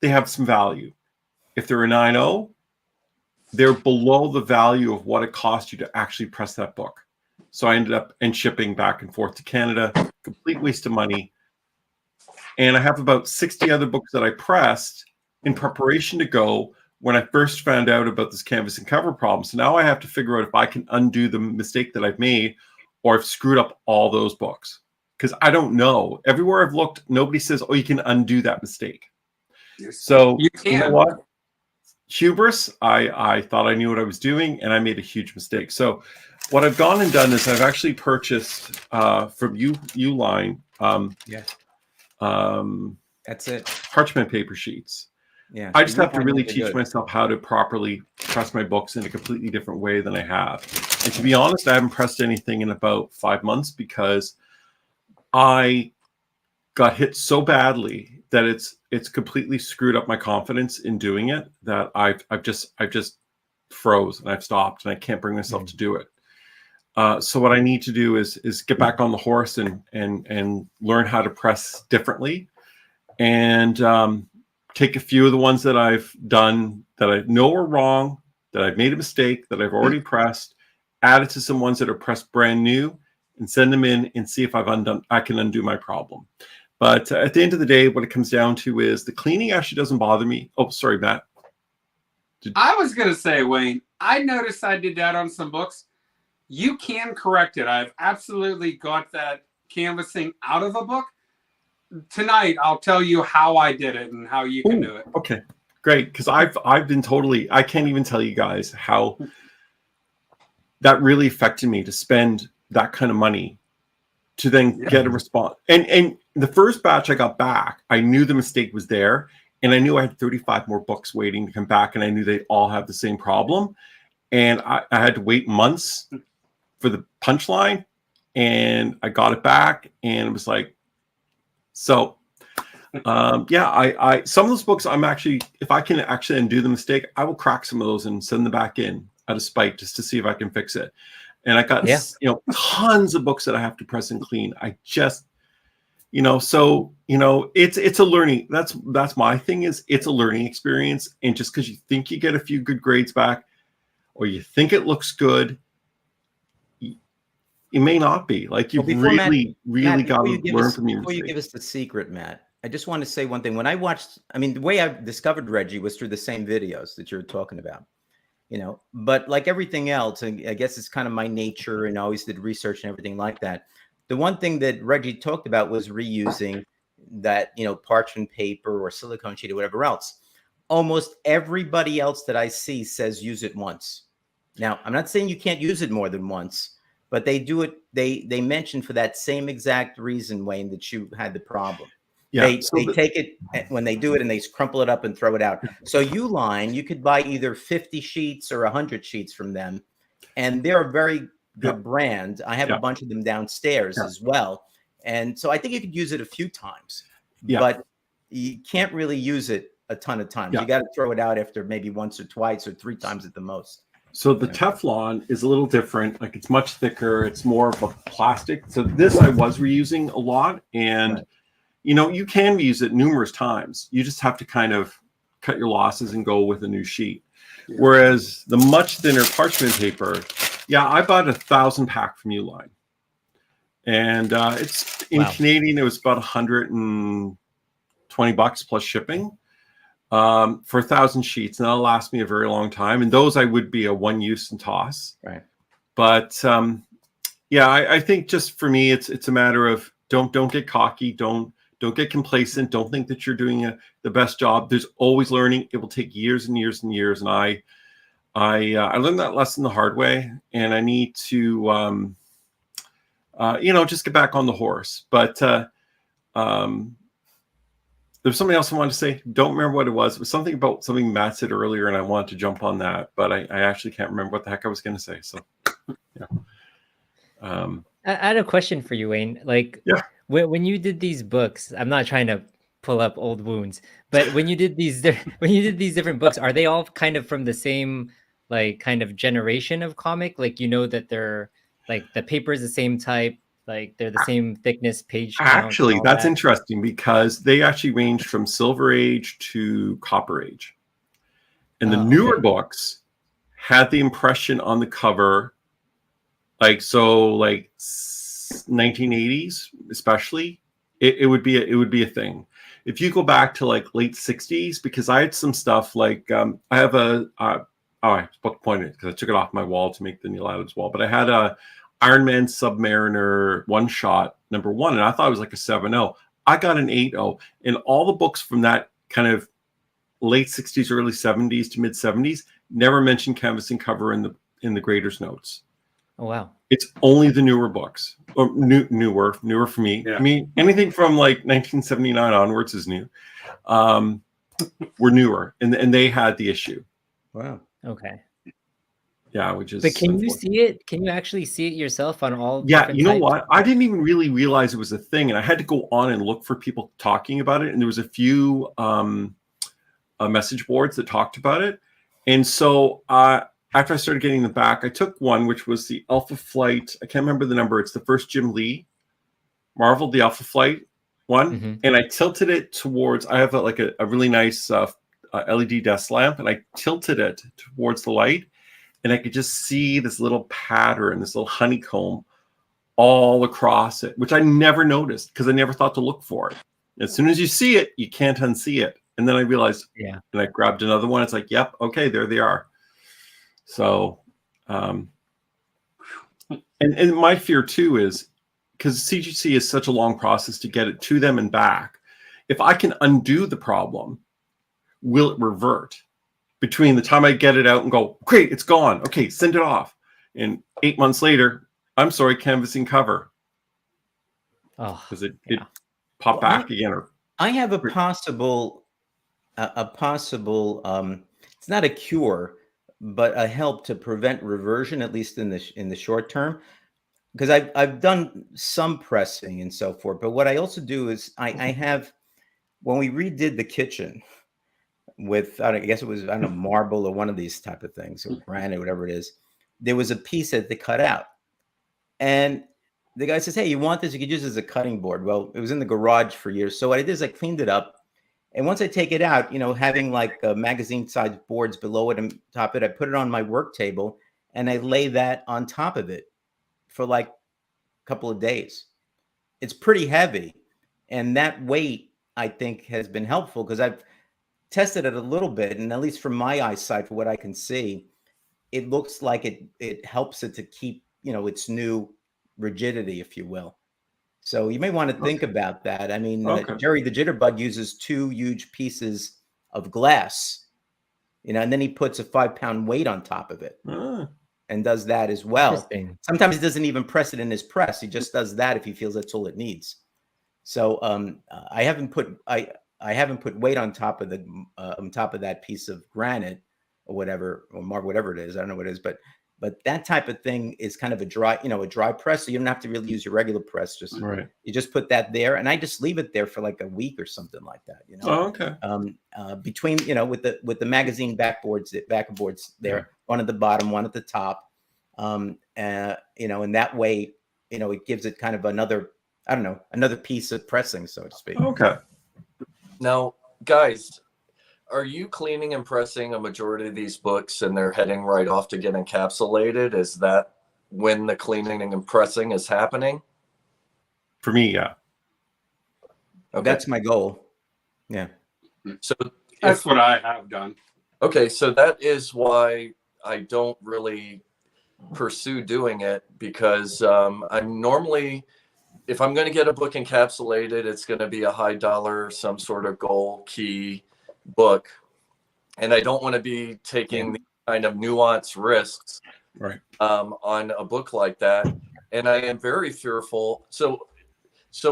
they have some value. If they're a 9.0, they're below the value of what it cost you to actually press that book. So I ended up shipping back and forth to Canada, complete waste of money. And I have about 60 other books that I pressed in preparation to go when I first found out about this canvas and cover problem. So now I have to figure out if I can undo the mistake that I've made, or I've screwed up all those books. Because I don't know. Everywhere I've looked, nobody says, oh, you can undo that mistake. So you know what? Hubris, I thought I knew what I was doing, and I made a huge mistake. So what I've gone and done is I've actually purchased from Uline That's it. parchment paper sheets. Yeah, I just have to really teach myself how to properly press my books in a completely different way than I have. And to be honest, I haven't pressed anything in about 5 months because I got hit so badly that it's completely screwed up my confidence in doing it, that I've just froze and I've stopped and I can't bring myself to do it. So what I need to do is get back on the horse and learn how to press differently, and take a few of the ones that I've done that I know are wrong, that I've made a mistake, that I've already pressed, add it to some ones that are pressed brand new, and send them in and see if I can undo my problem. But at the end of the day, what it comes down to is the cleaning actually doesn't bother me. Oh, sorry, Matt. I was going to say, Wayne, I noticed I did that on some books. You can correct it. I've absolutely got that canvassing out of a book. Tonight, I'll tell you how I did it and how you can do it. Okay, great. Because I've been I can't even tell you guys how that really affected me to spend that kind of money to then get a response. And the first batch I got back, I knew the mistake was there, and I knew I had 35 more books waiting to come back, and I knew they all have the same problem. And I had to wait months for the punchline, and I got it back, and it was like, so I some of those books I'm actually, if I can actually undo the mistake, I will crack some of those and send them back in out of spite just to see if I can fix it. And I got tons of books that I have to press and clean. I just, so it's a learning. That's my thing, is it's a learning experience. And just because you think you get a few good grades back, or you think it looks good, it may not be. Like, you really got to learn from your mistakes. Before you give us the secret, Matt, I just want to say one thing. When I watched, the way I discovered Reggie was through the same videos that you're talking about, but like everything else, I guess it's kind of my nature, and I always did research and everything like that. The one thing that Reggie talked about was reusing that, parchment paper or silicone sheet or whatever else. Almost everybody else that I see says use it once. Now, I'm not saying you can't use it more than once, but they do it. They mention for that same exact reason, Wayne, that you had the problem. Yeah, they take it when they do it and they crumple it up and throw it out. So Uline, you could buy either 50 sheets or 100 sheets from them, and they're a very good brand. I have a bunch of them downstairs as well, and so I think you could use it a few times, but you can't really use it a ton of times. You got to throw it out after maybe once or twice or 3 times at the most. So the Teflon is a little different. Like, it's much thicker. It's more of a plastic. So this I was reusing a lot, and you can reuse it numerous times. You just have to kind of cut your losses and go with a new sheet. Whereas the much thinner parchment paper, I bought 1,000 pack from Uline, and it's in Canadian. It was about $120 plus shipping for 1,000 sheets, and that'll last me a very long time. And those I would be a one use and toss. Right. But I think just for me, it's a matter of don't get cocky, don't get complacent, don't think that you're doing the best job. There's always learning. It will take years and years and years, and I learned that lesson the hard way, and I need to just get back on the horse. But there's something else I wanted to say. Don't remember what it was. It was something about something Matt said earlier, and I wanted to jump on that, but I actually can't remember what the heck I was going to say. So, I had a question for you, Wayne. Like, when you did these books, I'm not trying to pull up old wounds, but when you did these different books, are they all kind of from the same kind of generation of comic? Like, that they're like the paper is the same type. Like, they're the same thickness, page count. Actually, that's interesting, because they actually range from Silver Age to Copper Age. And the newer books had the impression on the cover, like 1980s, especially, it would be a thing. If you go back to like late 60s, because I had some stuff like I have a oh, I was about to point it because I took it off my wall to make the Neal Adams wall, but I had a Iron Man Submariner one shot #1, and I thought it was like a 7.0. I got an 8.0, and all the books from that kind of late 60s, early 70s to mid 70s never mentioned canvassing cover in the grader's notes. Oh wow. It's only the newer books, or newer for me. Yeah. I mean, anything from like 1979 onwards is new. Were newer, and they had the issue. Wow. Okay. Yeah, which is. But can you see it? Can you actually see it yourself on all? Yeah, different you know types? what? I didn't even really realize it was a thing, and I had to go on and look for people talking about it. And there was a few message boards that talked about it, and so after I started getting them back, I took one which was the Alpha Flight. I can't remember the number. It's the first Jim Lee Marvel, the Alpha Flight one, and I tilted it towards. I have a really nice LED desk lamp, and I tilted it towards the light, and I could just see this little pattern, this little honeycomb all across it, which I never noticed because I never thought to look for it. As soon as you see it, you can't unsee it. And then I realized, and I grabbed another one. It's like, yep, okay, there they are. So, and my fear too is because CGC is such a long process to get it to them and back. If I can undo the problem, will it revert between the time I get it out and go, great, it's gone. Okay, send it off. And 8 months later, I'm sorry, canvassing cover. Oh, because it popped back again. Or I have a possible, it's not a cure, but a help to prevent reversion, at least in the short term. Because I've done some pressing and so forth. But what I also do is I have, when we redid the kitchen with, I guess it was, I don't know, marble or one of these type of things, or granite, whatever it is, there was a piece that they cut out. And the guy says, hey, you want this? You could use it as a cutting board. Well, it was in the garage for years. So what I did is I cleaned it up. And once I take it out, having like magazine-sized boards below it and top it, I put it on my work table and I lay that on top of it for like a couple of days. It's pretty heavy. And that weight, I think, has been helpful because I've tested it a little bit. And at least from my eyesight, for what I can see, it looks like it helps it to keep, its new rigidity, if you will. So you may want to think about that. I mean, Jerry the Jitterbug uses 2 huge pieces of glass, and then he puts a 5-pound weight on top of it and does that as well. Sometimes he doesn't even press it in his press. He just does that if he feels that's all it needs. So I haven't put weight on top of that piece of granite or whatever, or marble, whatever it is. I don't know what it is, but that type of thing is kind of a dry press. So you don't have to really use your regular press. You just put that there, and I just leave it there for like a week or something like that. Between with the magazine backboards there, one at the bottom, one at the top, and that way, it gives it kind of another piece of pressing, so to speak. Okay. Now, guys, are you cleaning and pressing a majority of these books and they're heading right off to get encapsulated? Is that when the cleaning and pressing is happening? For me, yeah. Okay. That's my goal. Yeah. So that's what I have done. Okay, so that is why I don't really pursue doing it, because I'm normally, if I'm going to get a book encapsulated, it's going to be a high dollar, some sort of gold key book, and I don't want to be taking the kind of nuanced risks on a book like that, and I am very fearful. So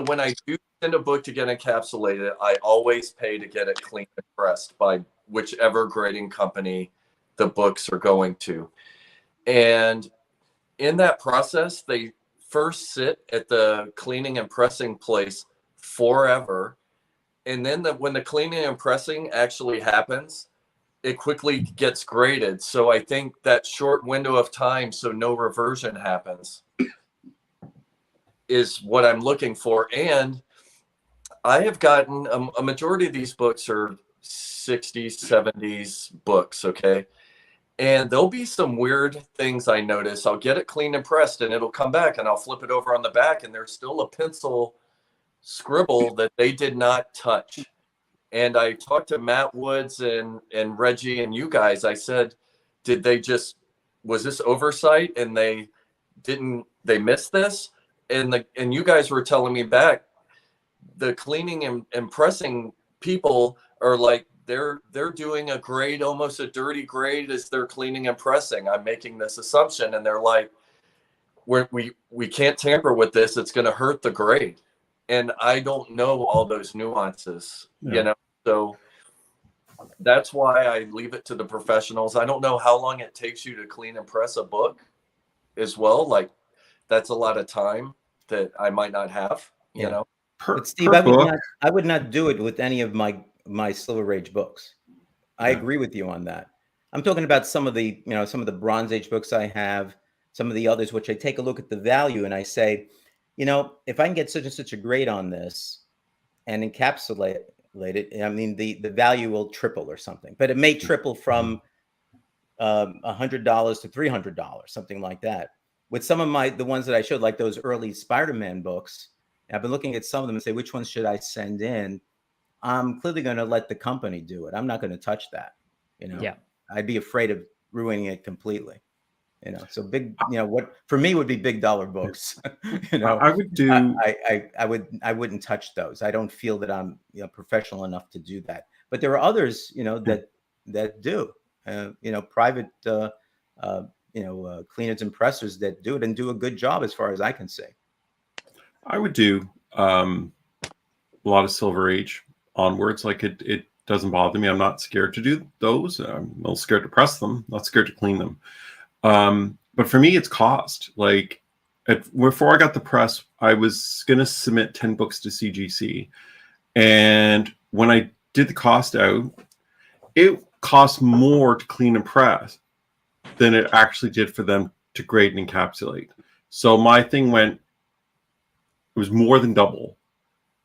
when I do send a book to get encapsulated, I always pay to get it cleaned and pressed by whichever grading company the books are going to, and in that process, they first sit at the cleaning and pressing place forever. And then when the cleaning and pressing actually happens, it quickly gets graded. So I think that short window of time, so no reversion happens, is what I'm looking for. And I have gotten a majority of these books are 60s, 70s books, okay? And there'll be some weird things I notice. I'll get it cleaned and pressed and it'll come back and I'll flip it over on the back and there's still a pencil scribble that they did not touch. And I talked to Matt Woods and Reggie and you guys. I said, did they just, was this oversight and they missed this? And you guys were telling me back, the cleaning and pressing people are like, they're doing a grade, almost a dirty grade as they're cleaning and pressing. I'm making this assumption. And they're like, we can't tamper with this. It's going to hurt the grade. And I don't know all those nuances, you know? So that's why I leave it to the professionals. I don't know how long it takes you to clean and press a book as well. Like, that's a lot of time that I might not have, you know? But Steve, I would not do it with any of my Silver Age books. I agree with you on that. I'm talking about some of the Bronze Age books I have, some of the others, which I take a look at the value and I say, if I can get such and such a grade on this and encapsulate it, I mean, the value will triple or something, but it may triple from $100 to $300, something like that. With some of the ones that I showed, like those early Spider-Man books, I've been looking at some of them and say, which ones should I send in? I'm clearly going to let the company do it. I'm not going to touch that. Yeah. I'd be afraid of ruining it completely. So big, what for me would be big dollar books. I would do. I wouldn't touch those. I don't feel that I'm professional enough to do that. But there are others, that do. Private, cleaners and pressers that do it and do a good job, as far as I can say. I would do a lot of Silver Age onwards. Like it doesn't bother me. I'm not scared to do those. I'm not scared to press them. Not scared to clean them. But for me, it's cost. Like before I got the press, I was going to submit 10 books to CGC. And when I did the cost out, it cost more to clean and press than it actually did for them to grade and encapsulate. So my thing it was more than double.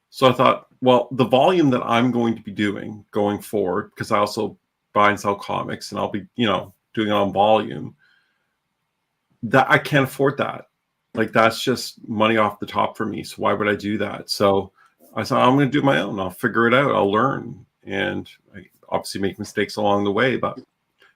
So I thought, well, the volume that I'm going to be doing going forward, because I also buy and sell comics and I'll be, doing it on volume, that I can't afford that. Like, that's just money off the top for me. So why would I do that? So I thought, I'm going to do my own. I'll figure it out. I'll learn. And I obviously make mistakes along the way, but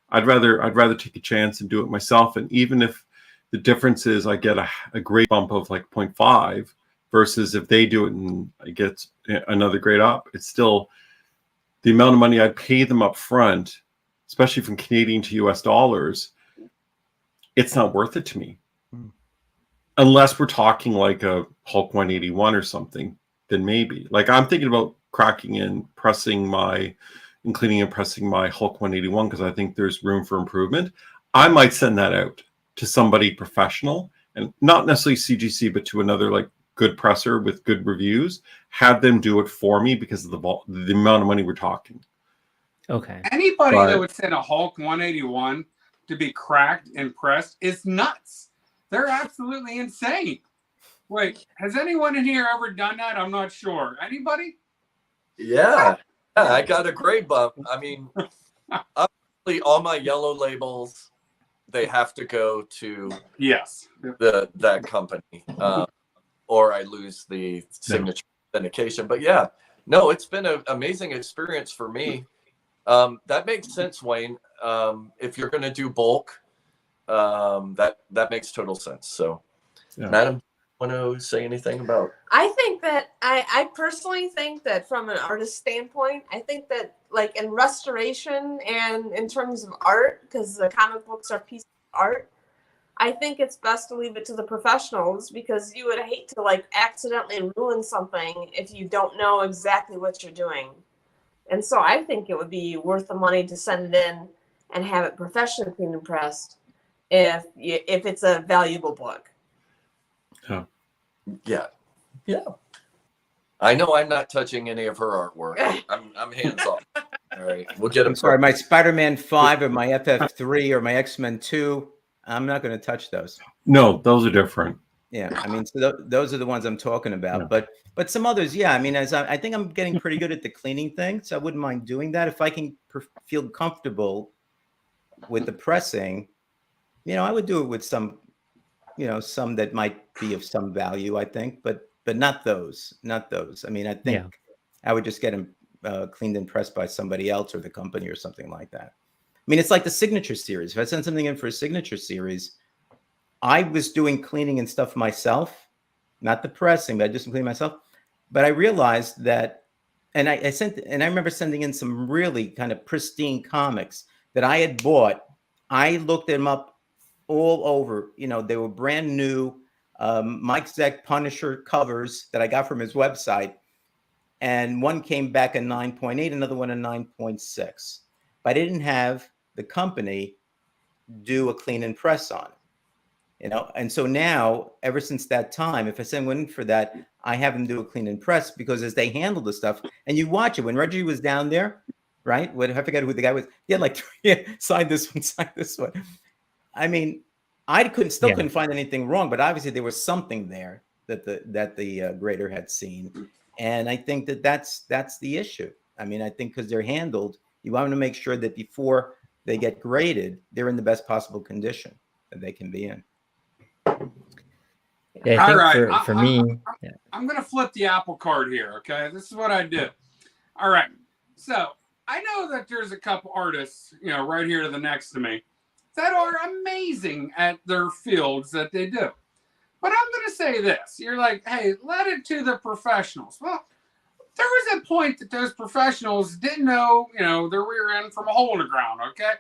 I'd rather take a chance and do it myself. And even if the difference is I get a grade bump of like 0.5 versus if they do it and I get another grade up, it's still the amount of money I pay them up front, especially from Canadian to US dollars. It's not worth it to me. Unless we're talking like a Hulk 181 or something, then maybe. Like, I'm thinking about cracking and cleaning and pressing my Hulk 181 because I think there's room for improvement. I might send that out to somebody professional, and not necessarily CGC, but to another like good presser with good reviews. Have them do it for me because of the amount of money we're talking. Okay. Anybody that would send a Hulk 181 to be cracked and pressed is nuts. They're absolutely insane. Wait, has anyone in here ever done that? I'm not sure. Anybody? Yeah, I got a grade bump. I mean, obviously, all my yellow labels, they have to go to that company, or I lose the signature authentication. But yeah, no, it's been an amazing experience for me. That makes sense, Wayne. If you're going to do bulk, that makes total sense. So, Madam, want to say anything about? I think that I personally think that from an artist standpoint, I think that like in restoration and in terms of art, because the comic books are pieces of art, I think it's best to leave it to the professionals, because you would hate to like accidentally ruin something if you don't know exactly what you're doing. And so I think it would be worth the money to send it in and have it professionally cleaned and pressed if it's a valuable book. Yeah. I know I'm not touching any of her artwork. I'm hands off. All right, we'll get. I'm sorry, my Spider-Man 5 or my FF3 or my X-Men 2. I'm not going to touch those. No, those are different. Yeah, I mean, so those are the ones I'm talking about. Yeah. But some others, yeah. I mean, I think I'm getting pretty good at the cleaning thing, so I wouldn't mind doing that if I can feel comfortable with the pressing. I would do it with some, some that might be of some value, I think. But but not those. Not those. I mean, I think I would just get them cleaned and pressed by somebody else or the company or something like that. I mean, it's like the signature series. If I send something in for a signature series, I was doing cleaning and stuff myself, not the pressing, but I did some cleaning myself. But I realized that, and I remember sending in some really kind of pristine comics that I had bought. I looked them up all over. You know, they were brand new Mike Zeck Punisher covers that I got from his website. And one came back a 9.8, another one a 9.6. But I didn't have the company do a clean and press on it. You know, and so now, ever since that time, if I send one for that, I have them do a clean and press, because as they handle the stuff, and you watch it when Reggie was down there, right? What, I forget who the guy was. He had like sign this one, sign this one. I mean, I couldn't find anything wrong, but obviously there was something there that the grader had seen, and I think that's the issue. I mean, I think because they're handled, you want to make sure that before they get graded, they're in the best possible condition that they can be in. Yeah, I think for me, I'm going to flip the apple card here. Okay. This is what I do. All right. So I know that there's a couple artists, you know, right here to the next to me that are amazing at their fields that they do. But I'm going to say this. You're like, hey, let it to the professionals. Well, there was a point that those professionals didn't know, you know, their rear end from a hole in the ground, okay?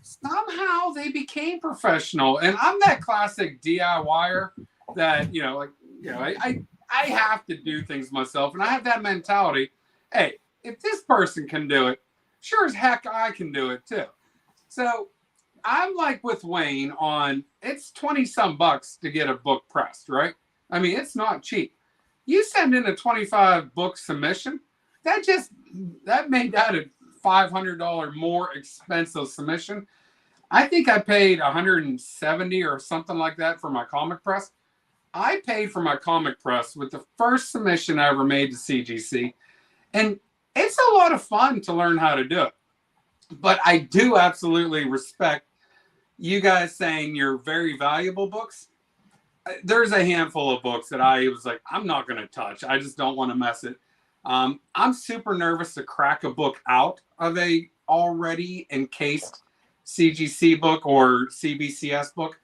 Somehow they became professional. And I'm that classic DIYer that, you know, like, you know, I have to do things myself. And I have that mentality. Hey, if this person can do it, sure as heck I can do it too. So I'm like with Wayne on, it's 20 some bucks to get a book pressed, right? I mean, it's not cheap. You send in a 25 book submission, that made that a $500 more expensive submission. I think I paid $170 or something like that for my comic press. I paid for my comic press with the first submission I ever made to CGC. And it's a lot of fun to learn how to do it. But I do absolutely respect you guys saying you're very valuable books. There's a handful of books that I was like, I'm not going to touch. I just don't want to mess it. I'm super nervous to crack a book out of a already encased CGC book or CBCS book,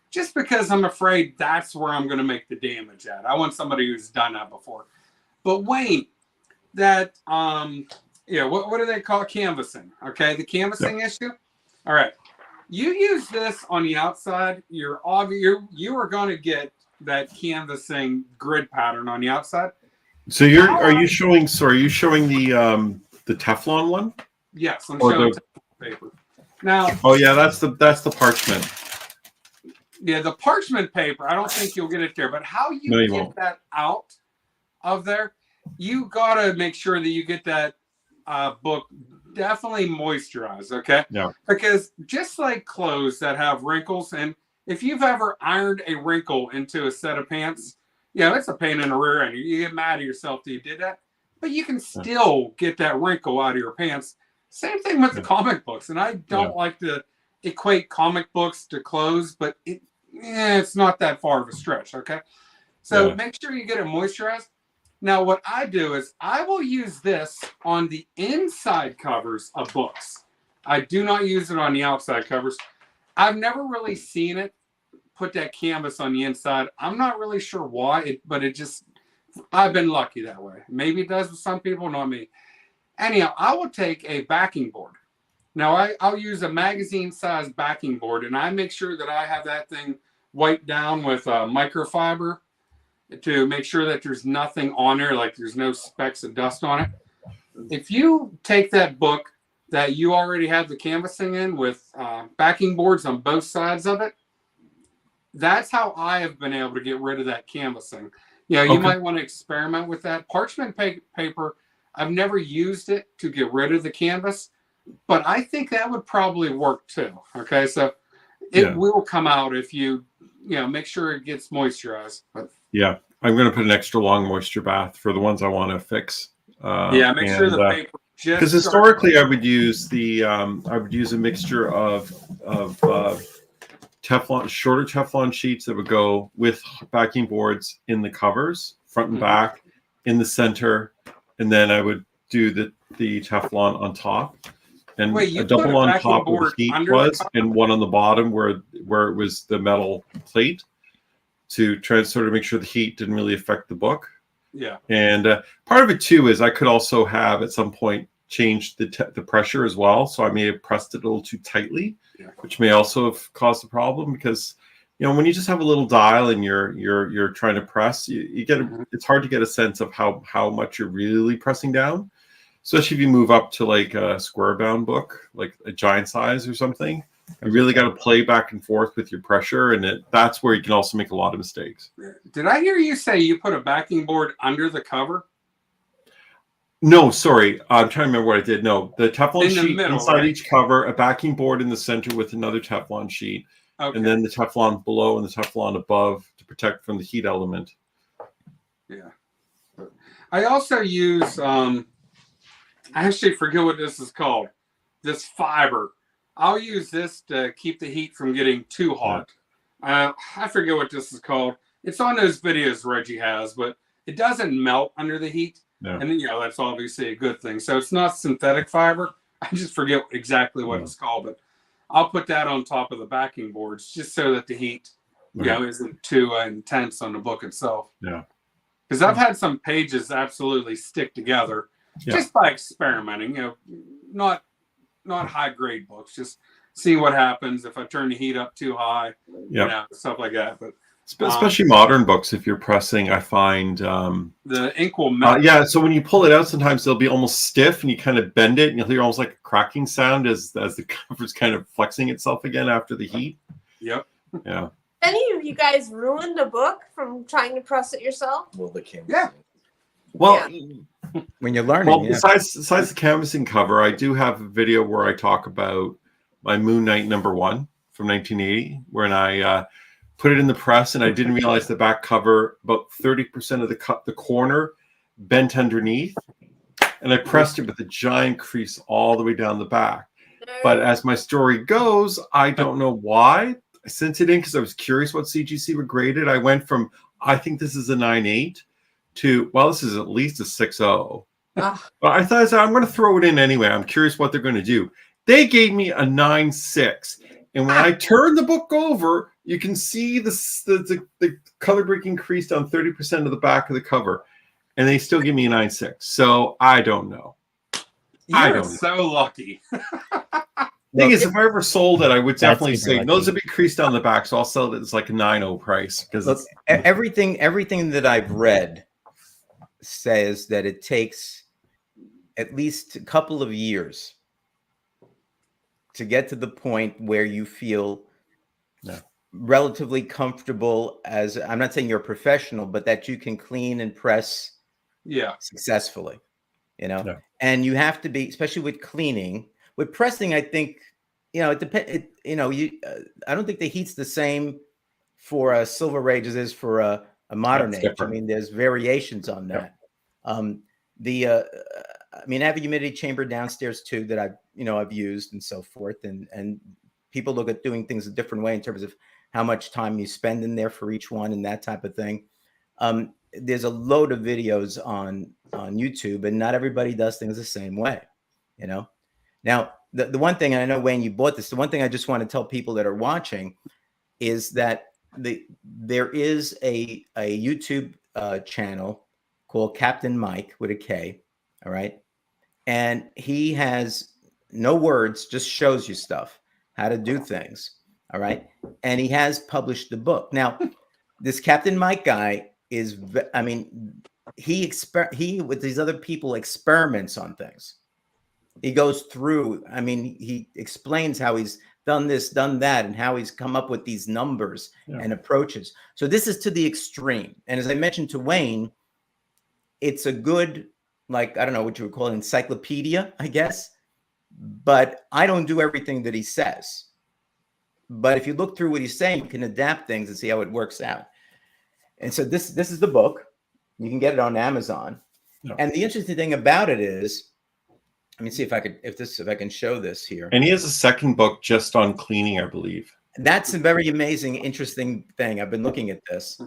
just because I'm afraid that's where I'm going to make the damage at. I want somebody who's done that before. But Wayne, that, what do they call canvassing? Okay, the canvassing issue. All right. You use this on the outside. You are going to get that canvassing grid pattern on the outside. So are you showing the Teflon one? Yes, I'm showing Teflon paper. Now, oh yeah, that's the parchment. Yeah, the parchment paper. I don't think you'll get it there, but how you get that out of there, you got to make sure that you get that book definitely moisturized, okay? Yeah. Because just like clothes that have wrinkles, and if you've ever ironed a wrinkle into a set of pants, yeah, it's a pain in the rear end. You get mad at yourself that you did that, but you can still get that wrinkle out of your pants. Same thing with the comic books, and I don't like to equate comic books to clothes, but it's not that far of a stretch, okay? So make sure you get it moisturized. Now, what I do is I will use this on the inside covers of books. I do not use it on the outside covers. I've never really seen it put that canvas on the inside. I'm not really sure why, but I've been lucky that way. Maybe it does with some people, not me. Anyhow, I will take a backing board. Now, I'll use a magazine-sized backing board, and I make sure that I have that thing wiped down with microfiber to make sure that there's nothing on there, like there's no specks of dust on it. If you take that book that you already have the canvassing in with backing boards on both sides of it, that's how I have been able to get rid of that canvassing. You know, you might want to experiment with that. Parchment paper, I've never used it to get rid of the canvas, but I think that would probably work too. Okay, so it will come out if you make sure it gets moisturized. But yeah, I'm going to put an extra long moisture bath for the ones I want to fix. Make sure the paper just, because historically I would use a mixture of Teflon, shorter Teflon sheets that would go with backing boards in the covers front and back, in the center, and then I would do the Teflon on top. And Wait, you a double put a on backing top where board the heat under the was, cover? and one on the bottom where it was the metal plate, to try and sort of make sure the heat didn't really affect the book. Yeah. And part of it too is I could also have at some point changed the pressure as well. So I may have pressed it a little too tightly, which may also have caused a problem, because when you just have a little dial and you're trying to press, you get it's hard to get a sense of how much you're really pressing down, especially if you move up to like a square bound book, like a giant size or something. You really got to play back and forth with your pressure, and that's where you can also make a lot of mistakes. Did I hear you say you put a backing board under the cover? No, sorry. I'm trying to remember what I did. No, the Teflon In the sheet middle, inside right? each cover, a backing board in the center with another Teflon sheet, Okay. and then the Teflon below and the Teflon above to protect from the heat element. Yeah. I also use, I actually forget what this is called, this fiber. I'll use this to keep the heat from getting too hot. I forget what this is called. It's on those videos Reggie has, but it doesn't melt under the heat. Yeah. And then, that's obviously a good thing. So it's not synthetic fiber. I just forget exactly what it's called, but I'll put that on top of the backing boards just so that the heat, isn't too intense on the book itself. Yeah. Because I've had some pages absolutely stick together just by experimenting, not high grade books, just see what happens if I turn the heat up too high, stuff like that. But especially modern books, if you're pressing, I find the ink will melt. So when you pull it out, sometimes they'll be almost stiff, and you kind of bend it, and you'll hear almost like a cracking sound as the cover's kind of flexing itself again after the heat. Yep. Yeah. Any of you guys ruined a book from trying to press it yourself? Well, the camera. Yeah. Well, when you're learning. Well, besides the canvassing cover, I do have a video where I talk about my Moon Knight #1 from 1980, when I put it in the press, and I didn't realize the back cover, about 30% of the corner bent underneath, and I pressed it with a giant crease all the way down the back. But as my story goes, I don't know why. I sent it in because I was curious what CGC would grade it. I went from, I think this is a 9.8 to, well, this is at least a 6.0. But I thought, I'm going to throw it in anyway. I'm curious what they're going to do. They gave me a 9.6. And when I turn the book over, you can see the color breaking crease down 30% of the back of the cover. And they still give me a 9.6. So I don't know. You're so lucky. Thing is, if I ever sold it, I would definitely say lucky. those would be creased on the back. So I'll sell it as like a 9.0 price, because everything that I've read says that it takes at least a couple of years to get to the point where you feel relatively comfortable, as I'm not saying you're a professional, but that you can clean and press successfully, and you have to be, especially with cleaning. With pressing, I think, it depends. I don't think the heat's the same for a Silver Age as it is for a modern age. Different. I mean, there's variations on that. I have a humidity chamber downstairs too that I've used and so forth, and people look at doing things a different way in terms of how much time you spend in there for each one and that type of thing. There's a load of videos on YouTube, and not everybody does things the same way, Now, the one thing, and I know, Wayne, you bought this, the one thing I just want to tell people that are watching is that there is a YouTube channel called KaptainMyke with a K, all right? And he has no words, just shows you stuff, how to do things, all right? And he has published the book. Now, this KaptainMyke guy is, he with these other people experiments on things. He goes through, he explains how he's done this, done that, and how he's come up with these numbers and approaches. So this is to the extreme. And as I mentioned to Wayne, it's a good, I don't know what you would call it, encyclopedia, I guess. But I don't do everything that he says. But if you look through what he's saying, you can adapt things and see how it works out. And so this is the book. You can get it on Amazon. Yeah. And the interesting thing about it is, let me see if I can show this here. And he has a second book just on cleaning, I believe. That's a very amazing, interesting thing. I've been looking at this,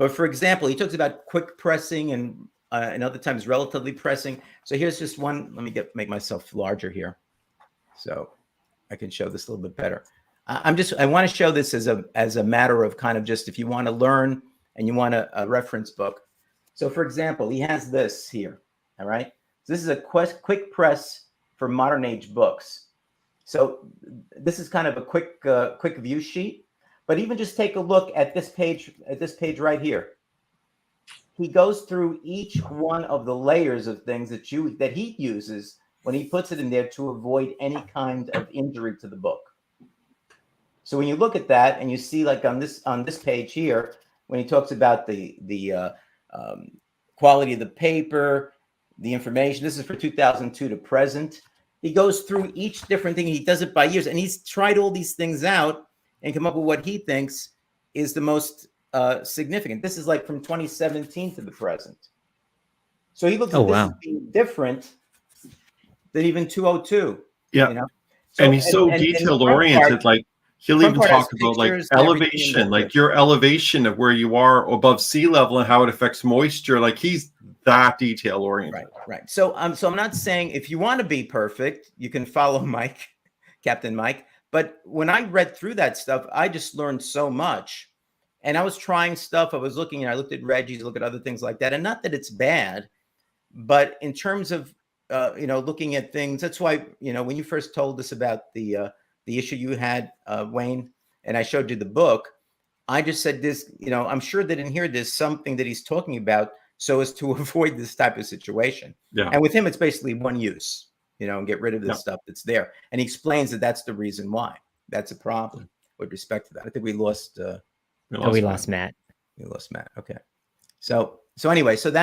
But for example, he talks about quick pressing and other times relatively pressing. So here's just one. Let me make myself larger here, so I can show this a little bit better. I want to show this as a matter of kind of just if you want to learn and you want a reference book. So for example, he has this here. All right. So this is a quick press for modern age books. So this is kind of a quick view sheet. But even just take a look at this page right here. He goes through each one of the layers of things that he uses when he puts it in there to avoid any kind of injury to the book. So when you look at that and you see like on this page here, when he talks about the quality of the paper, the information, this is for 2002 to present. He goes through each different thing. He does it by years, and he's tried all these things out and come up with what he thinks is the most significant. This is like from 2017 to the present. So he looks at this as being different than even 202. Yeah. You know? And he's so detail oriented. Like he'll even talk about like elevation, like your elevation of where you are above sea level and how it affects moisture. Like he's that detail oriented. Right. So I'm not saying if you want to be perfect, you can follow Mike, KaptainMyke. But when I read through that stuff, I just learned so much. And I was trying stuff. I was looking, and I looked at Reggie's, look at other things like that. And not that it's bad, but in terms of looking at things, that's why, when you first told us about the issue you had, Wayne, and I showed you the book, I just said this, I'm sure that in here there's something that he's talking about so as to avoid this type of situation. Yeah. And with him, it's basically one use, and get rid of this stuff that's there. And he explains that that's the reason why. That's a problem with respect to that. I think we lost. We lost Matt. We lost Matt. Okay. So anyway, so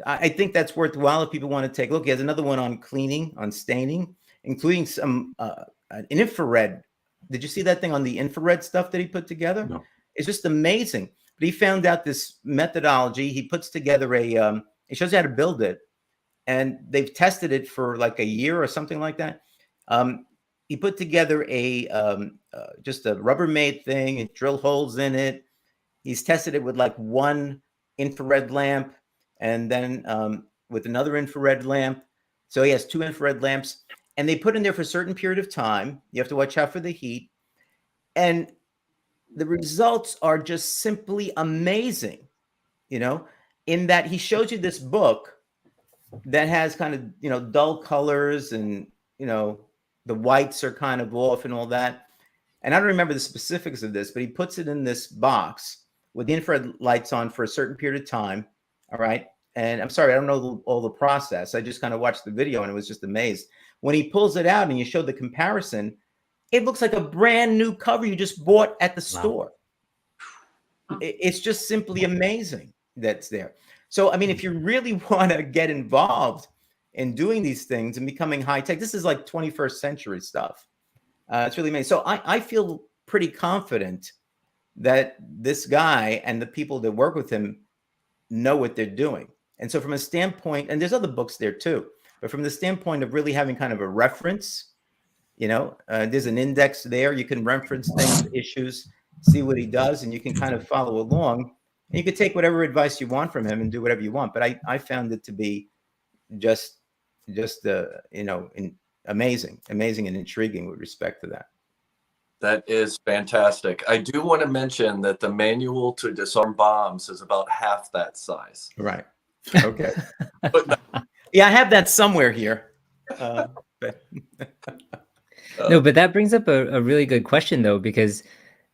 I think that's worthwhile if people want to take a look. He has another one on cleaning, on staining, including some an infrared. Did you see that thing on the infrared stuff that he put together? No. It's just amazing. But he found out this methodology. He puts together he shows you how to build it. And they've tested it for like a year or something like that. He put together just a Rubbermaid thing and drill holes in it. He's tested it with like one infrared lamp and then with another infrared lamp. So he has two infrared lamps, and they put in there for a certain period of time. You have to watch out for the heat. And the results are just simply amazing, in that he shows you this book that has kind of, dull colors and, the whites are kind of off and all that. And I don't remember the specifics of this, but he puts it in this box with the infrared lights on for a certain period of time. All right. And I'm sorry, I don't know all the process. I just kind of watched the video and it was just amazed. When he pulls it out and you show the comparison, it looks like a brand new cover you just bought at the store. It's just simply amazing that's there. So, I mean, if you really want to get involved in doing these things and becoming high tech, this is like 21st century stuff. It's really amazing. So I feel pretty confident that this guy and the people that work with him know what they're doing. And so from a standpoint, and there's other books there too, but from the standpoint of really having kind of a reference, there's an index there. You can reference things, issues, see what he does, and you can kind of follow along. And you could take whatever advice you want from him and do whatever you want. But I found it to be just amazing and intriguing with respect to that. That is fantastic. I do want to mention that the manual to disarm bombs is about half that size. Right. Okay. Yeah, I have that somewhere here. No, but that brings up a really good question, though, because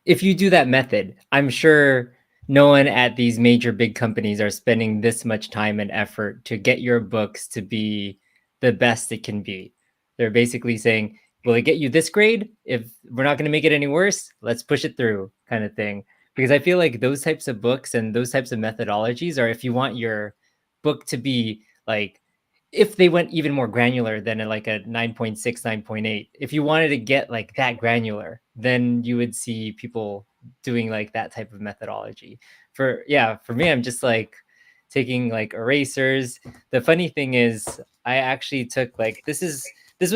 if you do that method, I'm sure no one at these major big companies are spending this much time and effort to get your books to be the best it can be. They're basically saying, will it get you this grade? If we're not going to make it any worse, let's push it through, kind of thing. Because I feel like those types of books and those types of methodologies are if you want your book to be like, if they went even more granular than like a 9.6, 9.8, if you wanted to get like that granular, then you would see people doing like that type of methodology. For me, I'm just like taking like erasers. The funny thing is I actually took like, this is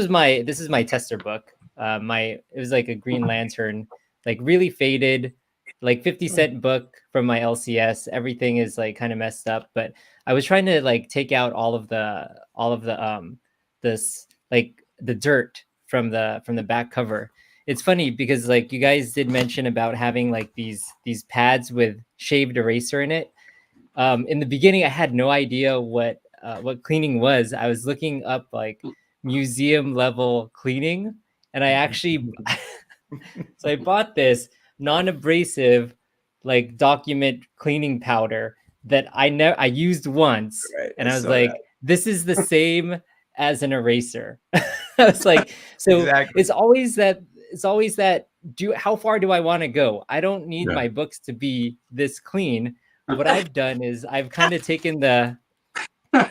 my tester book. It was like a Green Lantern, like really faded, like 50-cent book from my LCS. Everything is like kind of messed up, but I was trying to like take out all of the this like the dirt from the back cover. It's funny because like you guys did mention about having like these pads with shaved eraser in it. In the beginning, I had no idea what cleaning was. I was looking up like museum level cleaning, and I actually so I bought this non-abrasive like document cleaning powder that I used once, Right, and I I was saw like, that. this is the same as an eraser. I was like, so Exactly. it's always that how far do I want to go? I don't need my books to be this clean. What I've done is I've kind of taken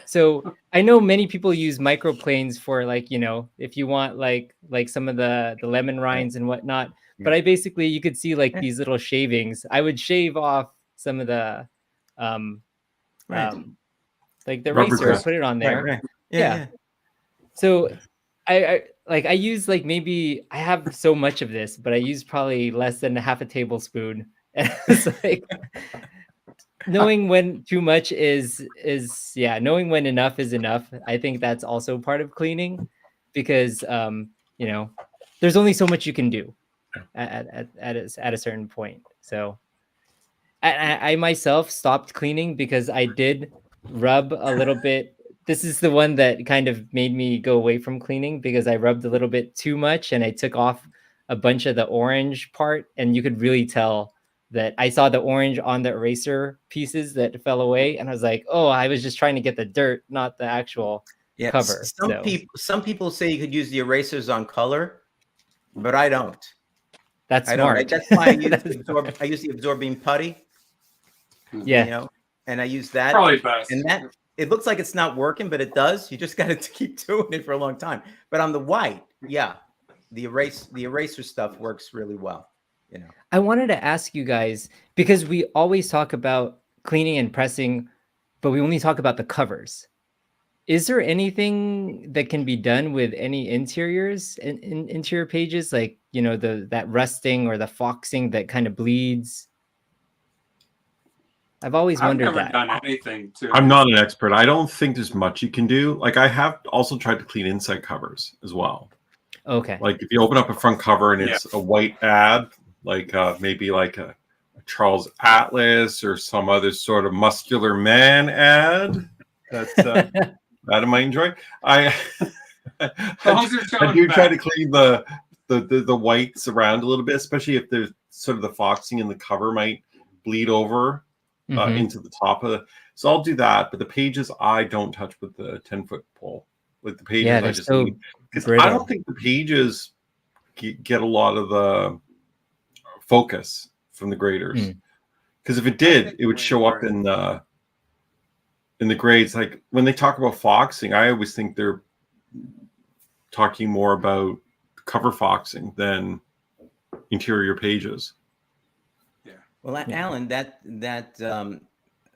so I know many people use microplanes for like, you know, if you want like some of the lemon rinds and whatnot. But I basically, you could see like these little shavings. I would shave off some of the like the Rubber eraser, grip. put it on there. Right. Yeah. So I use like, maybe I have so much of this, but I use probably less than half a tablespoon. And it's like knowing when too much is knowing when enough is enough. I think that's also part of cleaning, because you know, there's only so much you can do at a certain point. So I myself stopped cleaning because I did rub a little bit. This is the one that kind of made me go away from cleaning, because I rubbed a little bit too much and I took off a bunch of the orange part, and you could really tell that I saw the orange on the eraser pieces that fell away, and I was like, oh, I was just trying to get the dirt, not the actual cover. Some people say you could use the erasers on color, but I don't. That's smart. That's why I use the absorbing putty. Yeah. You know, and I use that. Probably best. And that, it looks like it's not working, but it does. You just got to keep doing it for a long time. But on the white, the eraser stuff works really well. You know, I wanted to ask you guys, because we always talk about cleaning and pressing, but we only talk about the covers. Is there anything that can be done with any interiors in interior pages, like, you know, that rusting or the foxing that kind of bleeds? I've always wondered that. I've never done anything to. I'm not an expert. I don't think there's much you can do. Like, I have also tried to clean inside covers as well. Okay. Like if you open up a front cover and it's a white ad, like maybe like a Charles Atlas or some other sort of muscular man ad that I might enjoy. I do try to clean the whites around a little bit, especially if there's sort of the foxing in the cover might bleed over into the top of the. So I'll do that, but the pages I don't touch with the 10-foot pole. With the pages, I just need, because I don't think the pages get a lot of the focus from the graders. Because if it did, it would show up in the grades. Like when they talk about foxing, I always think they're talking more about cover foxing than interior pages. Yeah. Well, Alan, that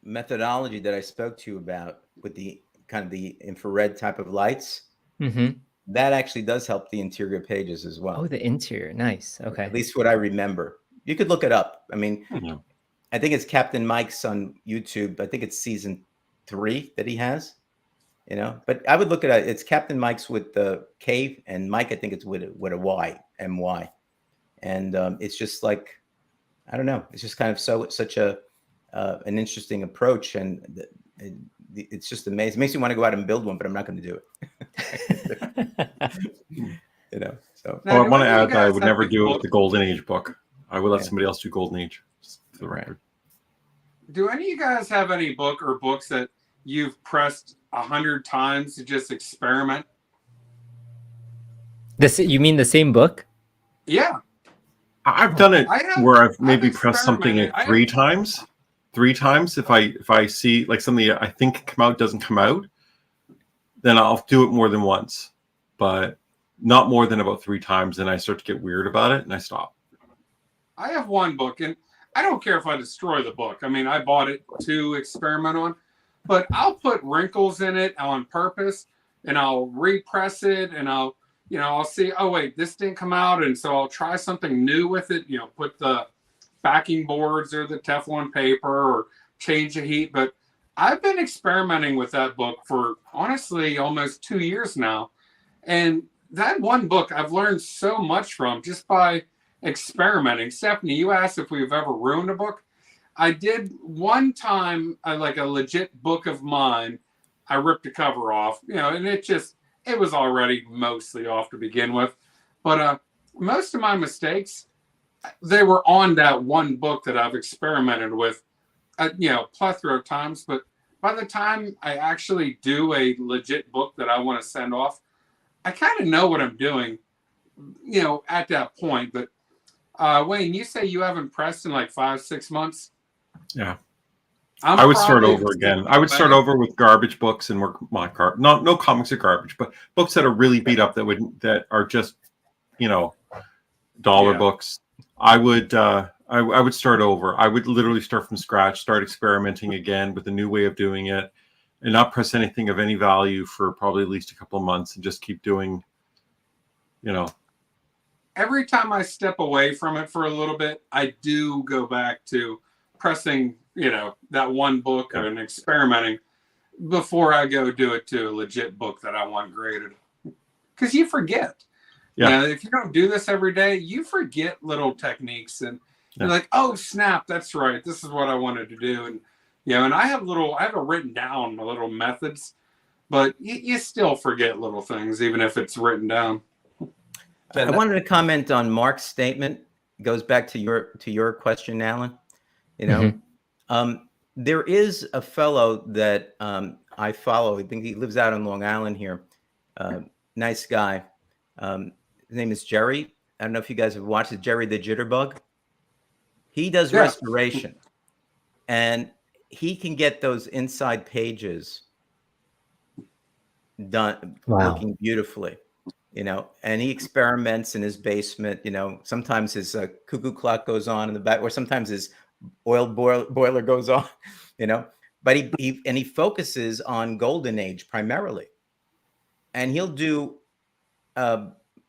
methodology that I spoke to you about with the kind of the infrared type of lights, that actually does help the interior pages as well. Oh, the interior. Nice. Okay. At least what I remember. You could look it up. I mean, I think it's KaptainMyke's on YouTube. I think it's season 3 that he has, you know, but I would look at it. It's KaptainMyke's with the K, and Mike, I think it's with a Y, M-Y. And it's just like, I don't know. It's just kind of such an interesting approach. And it's just amazing. It makes me want to go out and build one, but I'm not going to do it. You know, so. Well, I want to add that I would never do it with the Golden Age book. I would let somebody else do Golden Age, just for the record. Do any of you guys have any book or books that you've pressed 100 times to just experiment? You mean the same book? Yeah. I've done it where I've maybe pressed something 3 times. 3 times. If I see like something I think come out doesn't come out, then I'll do it more than once, but not more than about 3 times. Then I start to get weird about it and I stop. I have one book, and I don't care if I destroy the book. I mean, I bought it to experiment on, but I'll put wrinkles in it on purpose, and I'll repress it, and I'll see, oh wait, this didn't come out, and so I'll try something new with it. You know, put the backing boards or the Teflon paper or change the heat. But I've been experimenting with that book for honestly almost 2 years now. And that one book I've learned so much from just by experimenting. Stephanie, you asked if we've ever ruined a book. I did one time, like a legit book of mine. I ripped the cover off, and it was already mostly off to begin with. But most of my mistakes, they were on that one book that I've experimented with, plethora of times. But by the time I actually do a legit book that I want to send off, I kind of know what I'm doing, at that point. But Wayne, you say you haven't pressed in like 5-6 months? Yeah. I would start over again. I would start over with garbage books and work my no comics are garbage, but books that are really beat up that are just, dollar books. I would start over. I would literally start from scratch, start experimenting again with a new way of doing it, and not press anything of any value for probably at least a couple of months, and just keep doing, Every time I step away from it for a little bit, I do go back to pressing, that one book and experimenting before I go do it to a legit book that I want graded. Because you forget. Yeah. If you don't do this every day, you forget little techniques, and you're like, oh snap, that's right. This is what I wanted to do. And and I have it written down, the little methods, but you still forget little things, even if it's written down. I wanted to comment on Mark's statement. It goes back to your question, Alan. There is a fellow that I follow. I think he lives out on Long Island here. Nice guy. His name is Jerry. I don't know if you guys have watched it. Jerry the Jitterbug. He does restoration, and he can get those inside pages done looking beautifully. And he experiments in his basement. Sometimes his cuckoo clock goes on in the back, or sometimes his oil boiler goes on. But he focuses on Golden Age primarily, and he'll do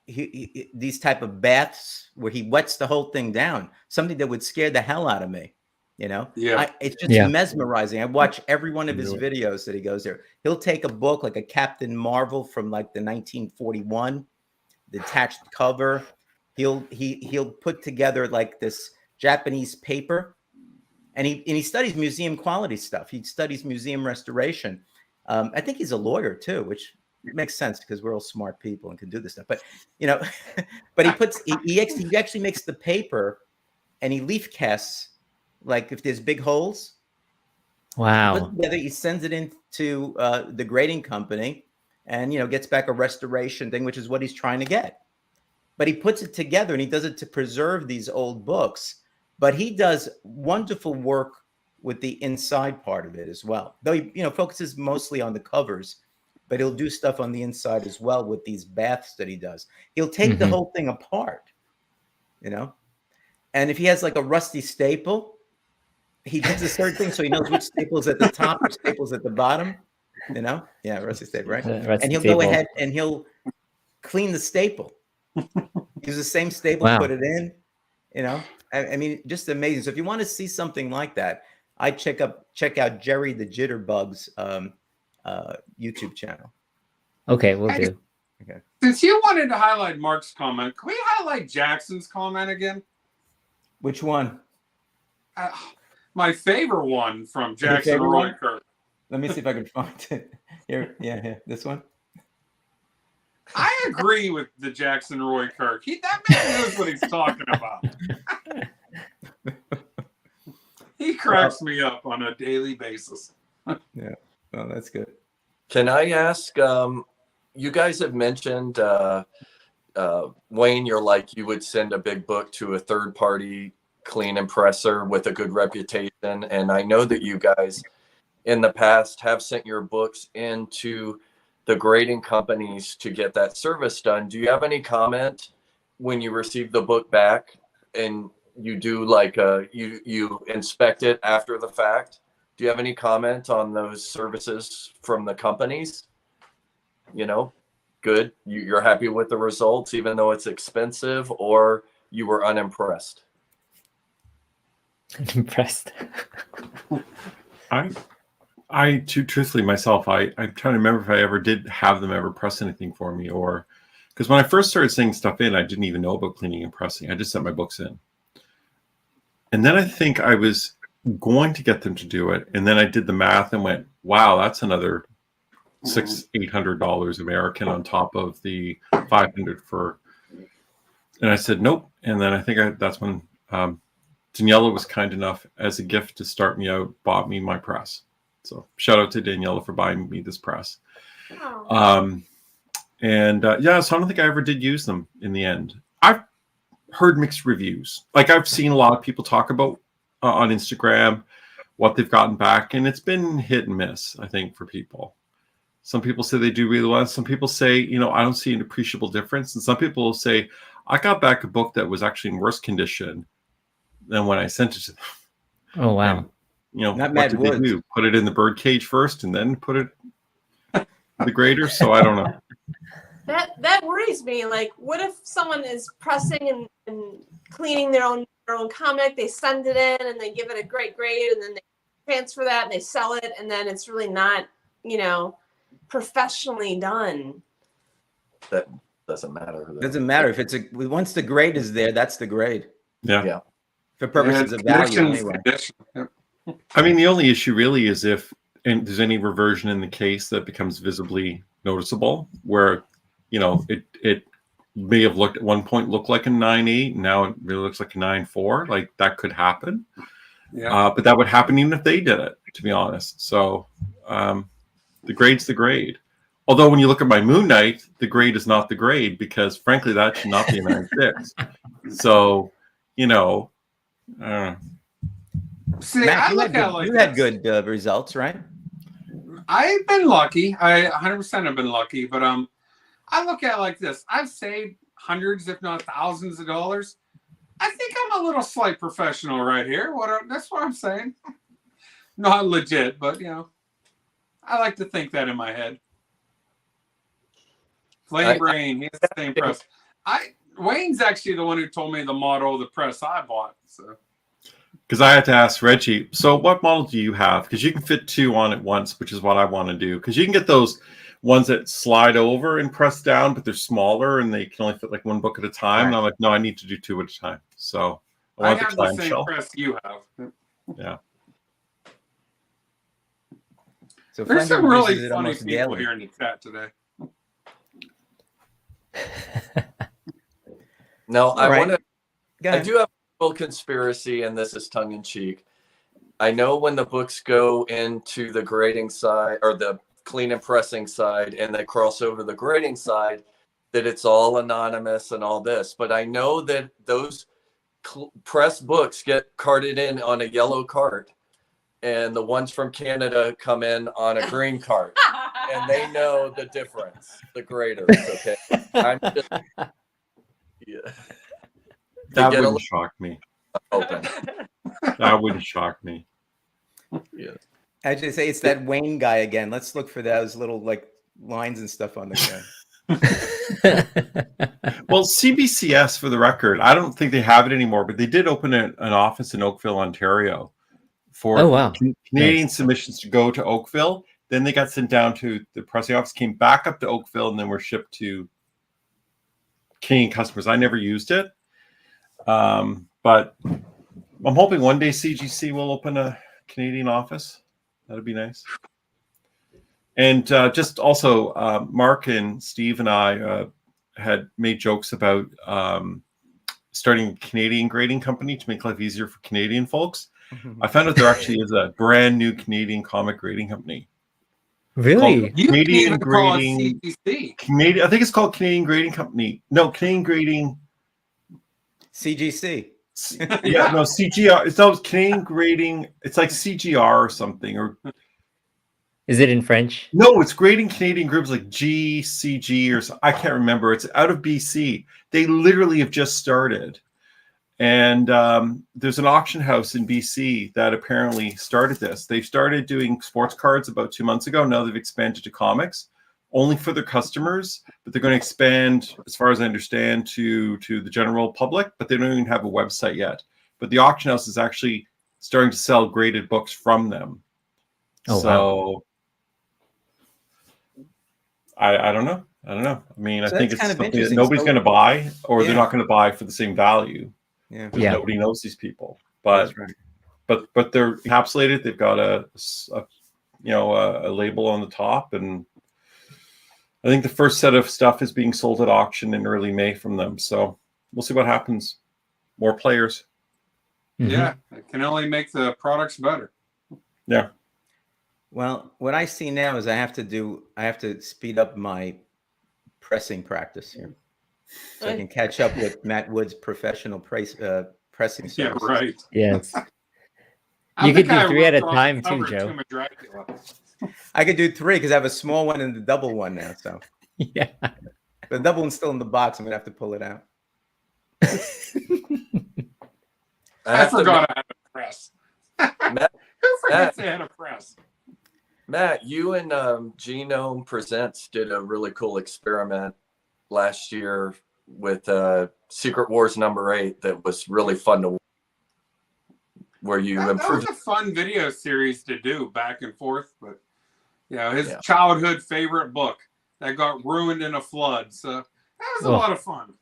these type of baths where he wets the whole thing down. Something that would scare the hell out of me. It's just mesmerizing. I watch every one of his videos that he goes there. He'll take a book like a Captain Marvel from like the 1941, the attached cover. He'll put together like this Japanese paper, and he studies museum quality stuff. He studies museum restoration. I think he's a lawyer too, which makes sense because we're all smart people and can do this stuff. But but he actually makes the paper, and he leaf casts. Like if there's big holes, together, he sends it into the grading company, and gets back a restoration thing, which is what he's trying to get. But he puts it together, and he does it to preserve these old books. But he does wonderful work with the inside part of it as well. Though he focuses mostly on the covers, but he'll do stuff on the inside as well with these baths that he does. He'll take the whole thing apart, and if he has like a rusty staple, he does a certain thing, so he knows which staple's at the top or staple's at the bottom. Rusty staple, right? And he'll go ahead and he'll clean the staple. Use the same staple, put it in. I mean, just amazing. So if you want to see something like that, I check out Jerry the Jitterbug's YouTube channel. Okay, we'll do. Okay. Since you wanted to highlight Mark's comment, can we highlight Jackson's comment again? Which one? My favorite one from Jackson Roy Kirk. Let me see if I can find it. Here, this one. I agree with the Jackson Roy Kirk. That man knows what he's talking about. He cracks me up on a daily basis. Yeah, well, that's good. Can I ask? You guys have mentioned Wayne. You're like you would send a big book to a third-party clean impressor with a good reputation, and I know that you guys in the past have sent your books into the grading companies to get that service done. Do you have any comment when you receive the book back and you do like you inspect it after the fact? Do you have any comment on those services from the companies? Good, you're happy with the results even though it's expensive, or you were unimpressed? Impressed. Truthfully myself, I'm trying to remember if I ever did have them ever press anything for me, or because when I first started sending stuff in, I didn't even know about cleaning and pressing. I just sent my books in. And then I think I was going to get them to do it. And then I did the math and went, wow, that's another $800 American on top of the 500 for, and I said, nope. And then I think that's when Daniela was kind enough as a gift to start me out, bought me my press. So shout out to Daniela for buying me this press. Oh. Yeah, so I don't think I ever did use them in the end. I've heard mixed reviews. Like I've seen a lot of people talk about on Instagram what they've gotten back, and it's been hit and miss, I think, for people. Some people say they do really well. Some people say, I don't see an appreciable difference. And some people will say, I got back a book that was actually in worse condition than when I sent it to them. Oh, wow. And, Not what did they do? Put it in the bird cage first and then put it in the grader? So I don't know. That worries me. Like, what if someone is pressing and cleaning their own comic, they send it in and they give it a great grade, and then they transfer that and they sell it, and then it's really not, professionally done. That doesn't matter. Doesn't matter if it's once the grade is there, that's the grade. Yeah. For purposes of value, anyway. I mean, the only issue really is if there's any reversion in the case that becomes visibly noticeable, where it may have looked at one point looked like a 9.8, now it really looks like a 9.4. Like that could happen. Yeah. But that would happen even if they did it, to be honest. So the grade's the grade. Although when you look at my Moon Knight, the grade is not the grade, because frankly that should not be a 9.6. So See, Matt, you had good results, right? I've been lucky. I 100% have been lucky, but I look at it like this. I've saved hundreds, if not thousands of dollars. I think I'm a little slight professional right here. That's what I'm saying. Not legit, but I like to think that in my head. Flame Brain, he has the same press. Wayne's actually the one who told me the model of the press I bought. So, because I had to ask Reggie, so what model do you have? Because you can fit two on at once, which is what I want to do. Because you can get those ones that slide over and press down, but they're smaller and they can only fit like one book at a time. Right. And I'm like, no, I need to do two at a time. So I want have the same press you have. Yeah. So there's some really funny people here in the chat today. No, I do have a little conspiracy, and this is tongue in cheek. I know when the books go into the grading side or the clean and pressing side, and they cross over the grading side, that it's all anonymous and all this. But I know that those press books get carted in on a yellow cart, and the ones from Canada come in on a green cart, and they know the difference. The graders, okay. I'm just, that wouldn't shock me. Open. That wouldn't shock me. Yeah. I just say it's that Wayne guy again. Let's look for those little like lines and stuff on the guy. Well, CBCS, for the record, I don't think they have it anymore, but they did open an office in Oakville, Ontario, for Canadian submissions to go to Oakville. Then they got sent down to the pressing office, came back up to Oakville, and then were shipped to Canadian customers. I never used it, but I'm hoping one day CGC will open a Canadian office. That'd be nice. And just also, Mark and Steve and I had made jokes about starting a Canadian grading company to make life easier for Canadian folks. I found out there actually is a brand new Canadian comic grading company. Really? Canadian Grading. I think it's called Canadian Grading Company. No, Canadian Grading. CGC. Yeah, no, CGR. It's Canadian Grading. It's like CGR or something. Or is it in French? No, it's Grading Canadian Groups like GCG or something. I can't remember. It's out of BC. They literally have just started. And there's an auction house in BC that apparently started this. They've started doing sports cards about 2 months ago. Now they've expanded to comics, only for their customers. But they're going to expand, as far as I understand, to the general public. But they don't even have a website yet. But the auction house is actually starting to sell graded books from them. Oh, so I don't know. I mean, So I think that's it's kind of something that interesting. nobody's So- going to buy, or they're Yeah. not going to buy for the same value Yeah, because Yeah. nobody knows these people. But that's right. but they're encapsulated. They've got a label on the top, and I think the first set of stuff is being sold at auction in early May from them. So we'll see what happens. More players. Yeah, it can only make the products better. Yeah. Well, what I see now is I have to speed up my pressing practice here, so I can catch up with Matt Wood's professional pressing service. Yeah, right. Yes. I'm You the could guy do who 3 at a ripped off the time too, cover of Joe. Tomb of Dracula. I could do 3 because I have a small one and the double one now. So Yeah. the double one's still in the box. I'm gonna have to pull it out. I forgot I had a press. Matt, Who forgets they had a press? Matt, you and Genome Presents did a really cool experiment last year with Secret Wars #8 that was really fun to watch, where you That was improved. a fun video series to do back and forth, but his Yeah. childhood favorite book that got ruined in a flood. So that was a Oh. lot of fun.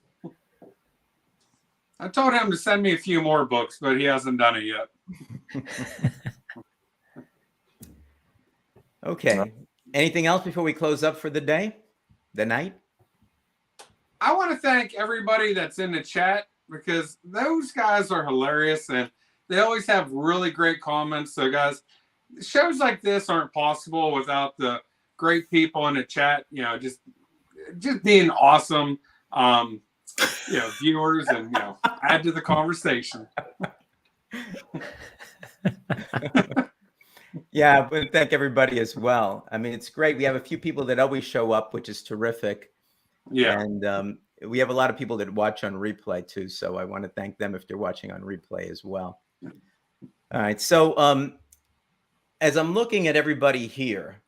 I told him to send me a few more books, but he hasn't done it yet. Okay. Anything else before we close up for the day, the night? I want to thank everybody that's in the chat because those guys are hilarious and they always have really great comments. So, guys, shows like this aren't possible without the great people in the chat. Just being awesome, viewers, and add to the conversation. Yeah, I want to thank everybody as well. I mean, it's great. We have a few people that always show up, which is terrific. Yeah. And we have a lot of people that watch on replay too. So I want to thank them if they're watching on replay as well. All right. So as I'm looking at everybody here,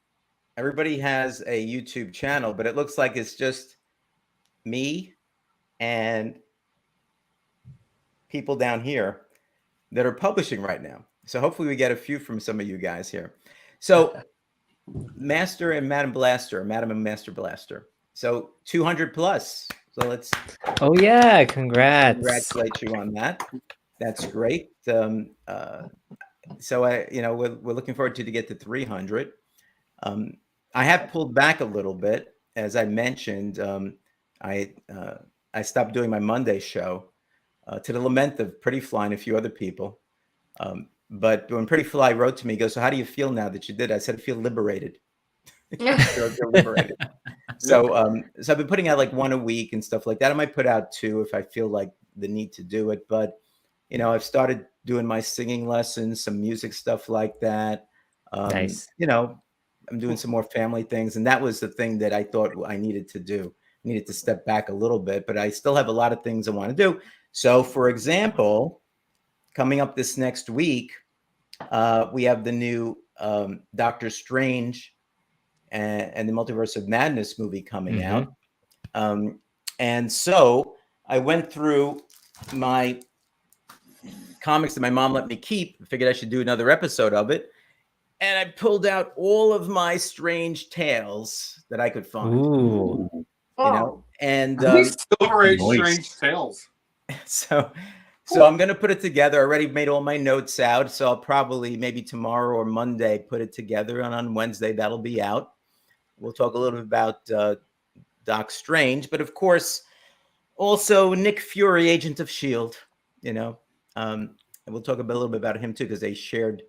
everybody has a YouTube channel, but it looks like it's just me and people down here that are publishing right now. So hopefully we get a few from some of you guys here. So Master and Madam Blaster, Madam and Master Blaster. So 200 plus. So let's Oh yeah, congrats. congratulate you on that. That's great. So we're looking forward to get to 300. I have pulled back a little bit, as I mentioned. I stopped doing my Monday show to the lament of Pretty Fly and a few other people. But when Pretty Fly wrote to me, he goes, "So how do you feel now that you did?" I said, "I feel liberated." Feel liberated. So I've been putting out like 1 a week and stuff like that. I might put out 2 if I feel like the need to do it. But I've started doing my singing lessons, some music stuff like that. Nice. I'm doing some more family things, and that was the thing that I thought I needed to do. I needed to step back a little bit, but I still have a lot of things I want to do. So, for example, coming up this next week, we have the new Doctor Strange and the Multiverse of Madness movie coming out. And so I went through my comics that my mom let me keep. Figured I should do another episode of it. And I pulled out all of my strange tales that I could find. Ooh. And We Silver Age Nice. Strange Tales. so I'm going to put it together. I already made all my notes out. So I'll probably maybe tomorrow or Monday put it together. And on Wednesday, that'll be out. We'll talk a little bit about Doc Strange, but of course, also Nick Fury, Agent of S.H.I.E.L.D., and we'll talk a little bit about him too, because they shared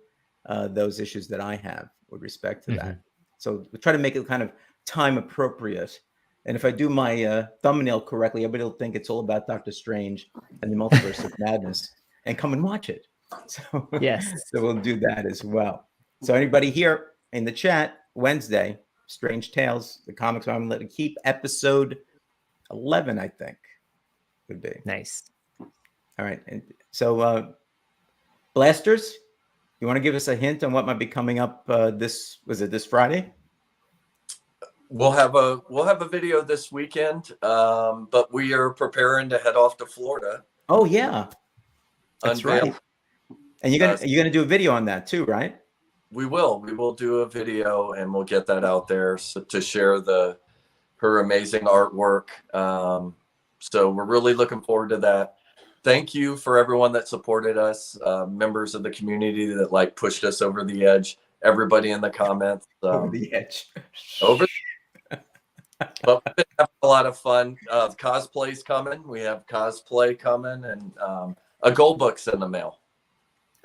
those issues that I have with respect to that. So we'll try to make it kind of time appropriate. And if I do my thumbnail correctly, everybody will think it's all about Doctor Strange and the Multiverse of Madness and come and watch it. So, Yes. So we'll do that as well. So anybody here in the chat, Wednesday, Strange Tales, the comics I'm going to keep, episode 11, I think, would be. Nice. All right. And so, Blasters, you want to give us a hint on what might be coming up this Friday? We'll have a video this weekend, but we are preparing to head off to Florida. Oh yeah, that's Unveil. right. And you're gonna do a video on that too, right? We will do a video, and we'll get that out there to share her amazing artwork. So we're really looking forward to that. Thank you for everyone that supported us, members of the community that like pushed us over the edge. Everybody in the comments, Over the edge. But we've been having a lot of fun. Cosplay's coming. We have cosplay coming, and a gold book's in the mail.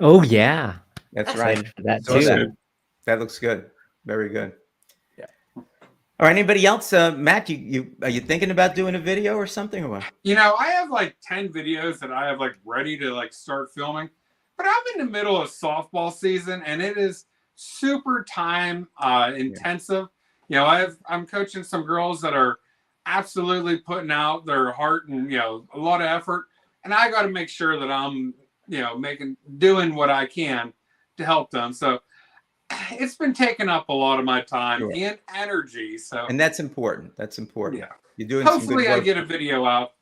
Oh yeah, That's right. excited for that So too. that looks good. Very good. Yeah. All right. Anybody else? Matt, you are you thinking about doing a video or something or what? You know, I have like 10 videos that I have like ready to like start filming, but I'm in the middle of softball season and it is super time intensive. You know, I'm coaching some girls that are absolutely putting out their heart and, you know, a lot of effort. And I got to make sure that I'm, you know, doing what I can to help them. So it's been taking up a lot of my time and energy. So, and that's important. That's important. Yeah. You're doing Hopefully some good work. I get a video out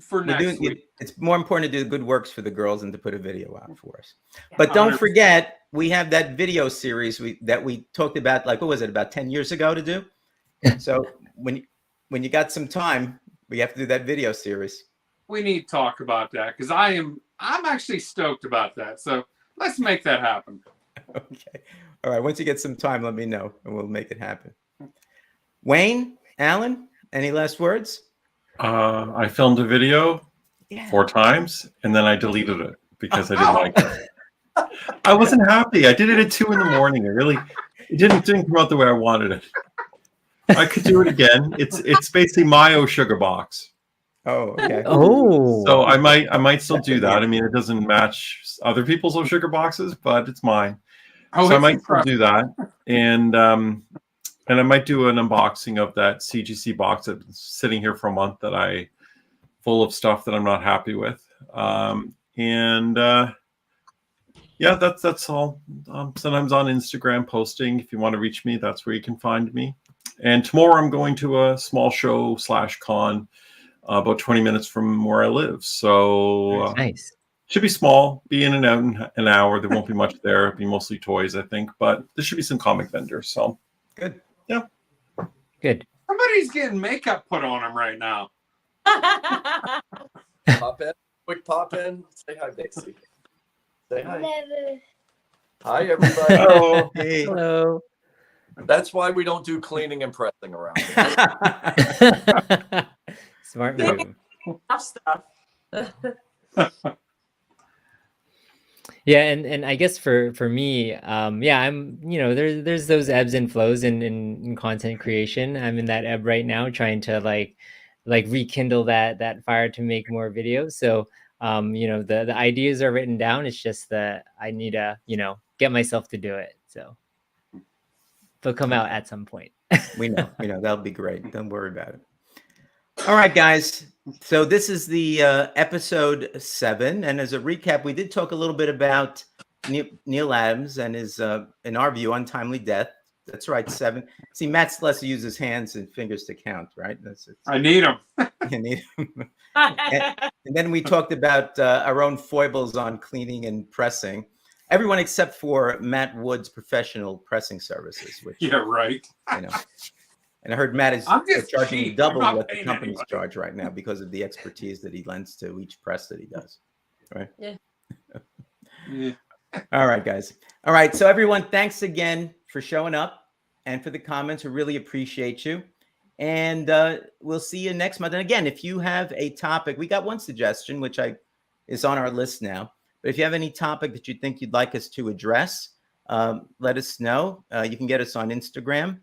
for next week. It's more important to do good works for the girls than to put a video out for us. But don't forget, we have that video series that we talked about, like, what was it, about 10 years ago to do? So when you got some time, we have to do that video series. We need to talk about that because I'm actually stoked about that. So let's make that happen. Okay. All right. Once you get some time, let me know and we'll make it happen. Wayne, Alan, any last words? I filmed a video 4 times and then I deleted it because I didn't like it. I wasn't happy. I did it at 2 in the morning. It didn't come out the way I wanted it. I could do it again. It's basically my sugar box. Oh, okay. Oh, So I might still do that. I mean, it doesn't match other people's sugar boxes, but it's mine. Oh, So I might still do that, and I might do an unboxing of that CGC box that's sitting here for a month full of stuff that I'm not happy with. Yeah, that's all. Sometimes on Instagram posting. If you want to reach me, that's where you can find me. And tomorrow I'm going to a small show / con about 20 minutes from where I live. So nice. Should be small, be in and out in an hour. There won't be much there. It'll be mostly toys, I think, but there should be some comic vendors. So good. Yeah. Good. Somebody's getting makeup put on him right now. Pop in. Quick pop in. Say hi, Daisy. Say hi. Never. Hi, everybody. Hello. Hey. Hello. That's why we don't do cleaning and pressing around here. Smart move. Enough stuff. Yeah, and I guess for me, yeah, I'm, you know, there's those ebbs and flows in content creation. I'm in that ebb right now, trying to like rekindle that fire to make more videos. So you know, the ideas are written down. It's just that I need to, you know, get myself to do it. So they'll come out at some point. We know that'll be great. Don't worry about it. All right, guys. So this is the episode 7, and as a recap, we did talk a little bit about Neal Adams and his, in our view, untimely death. That's right, 7. See, Matt Slessor uses hands and fingers to count, right? I need them. You need 'em. And then we talked about our own foibles on cleaning and pressing. Everyone except for Matt Wood's professional pressing services, which Yeah, right. you know. And I heard Matt is I'm just charging cheap. double I'm not what the paying companies anybody. charge right now because of the expertise that he lends to each press that he does. Right? Yeah. All right, guys. All right. So everyone, thanks again for showing up and for the comments. We really appreciate you. And we'll see you next month. And again, if you have a topic, we got one suggestion, which is on our list now. But if you have any topic that you think you'd like us to address, let us know. You can get us on Instagram.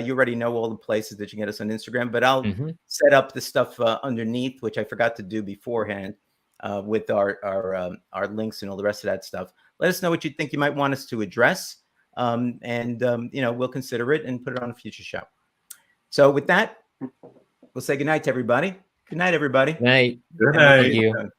You already know all the places that you can get us on Instagram, but I'll set up the stuff underneath, which I forgot to do beforehand, with our links and all the rest of that stuff. Let us know what you think you might want us to address, and you know, we'll consider it and put it on a future show. So with that, we'll say good night to everybody. Good night, everybody. Night. Good Thank night. you.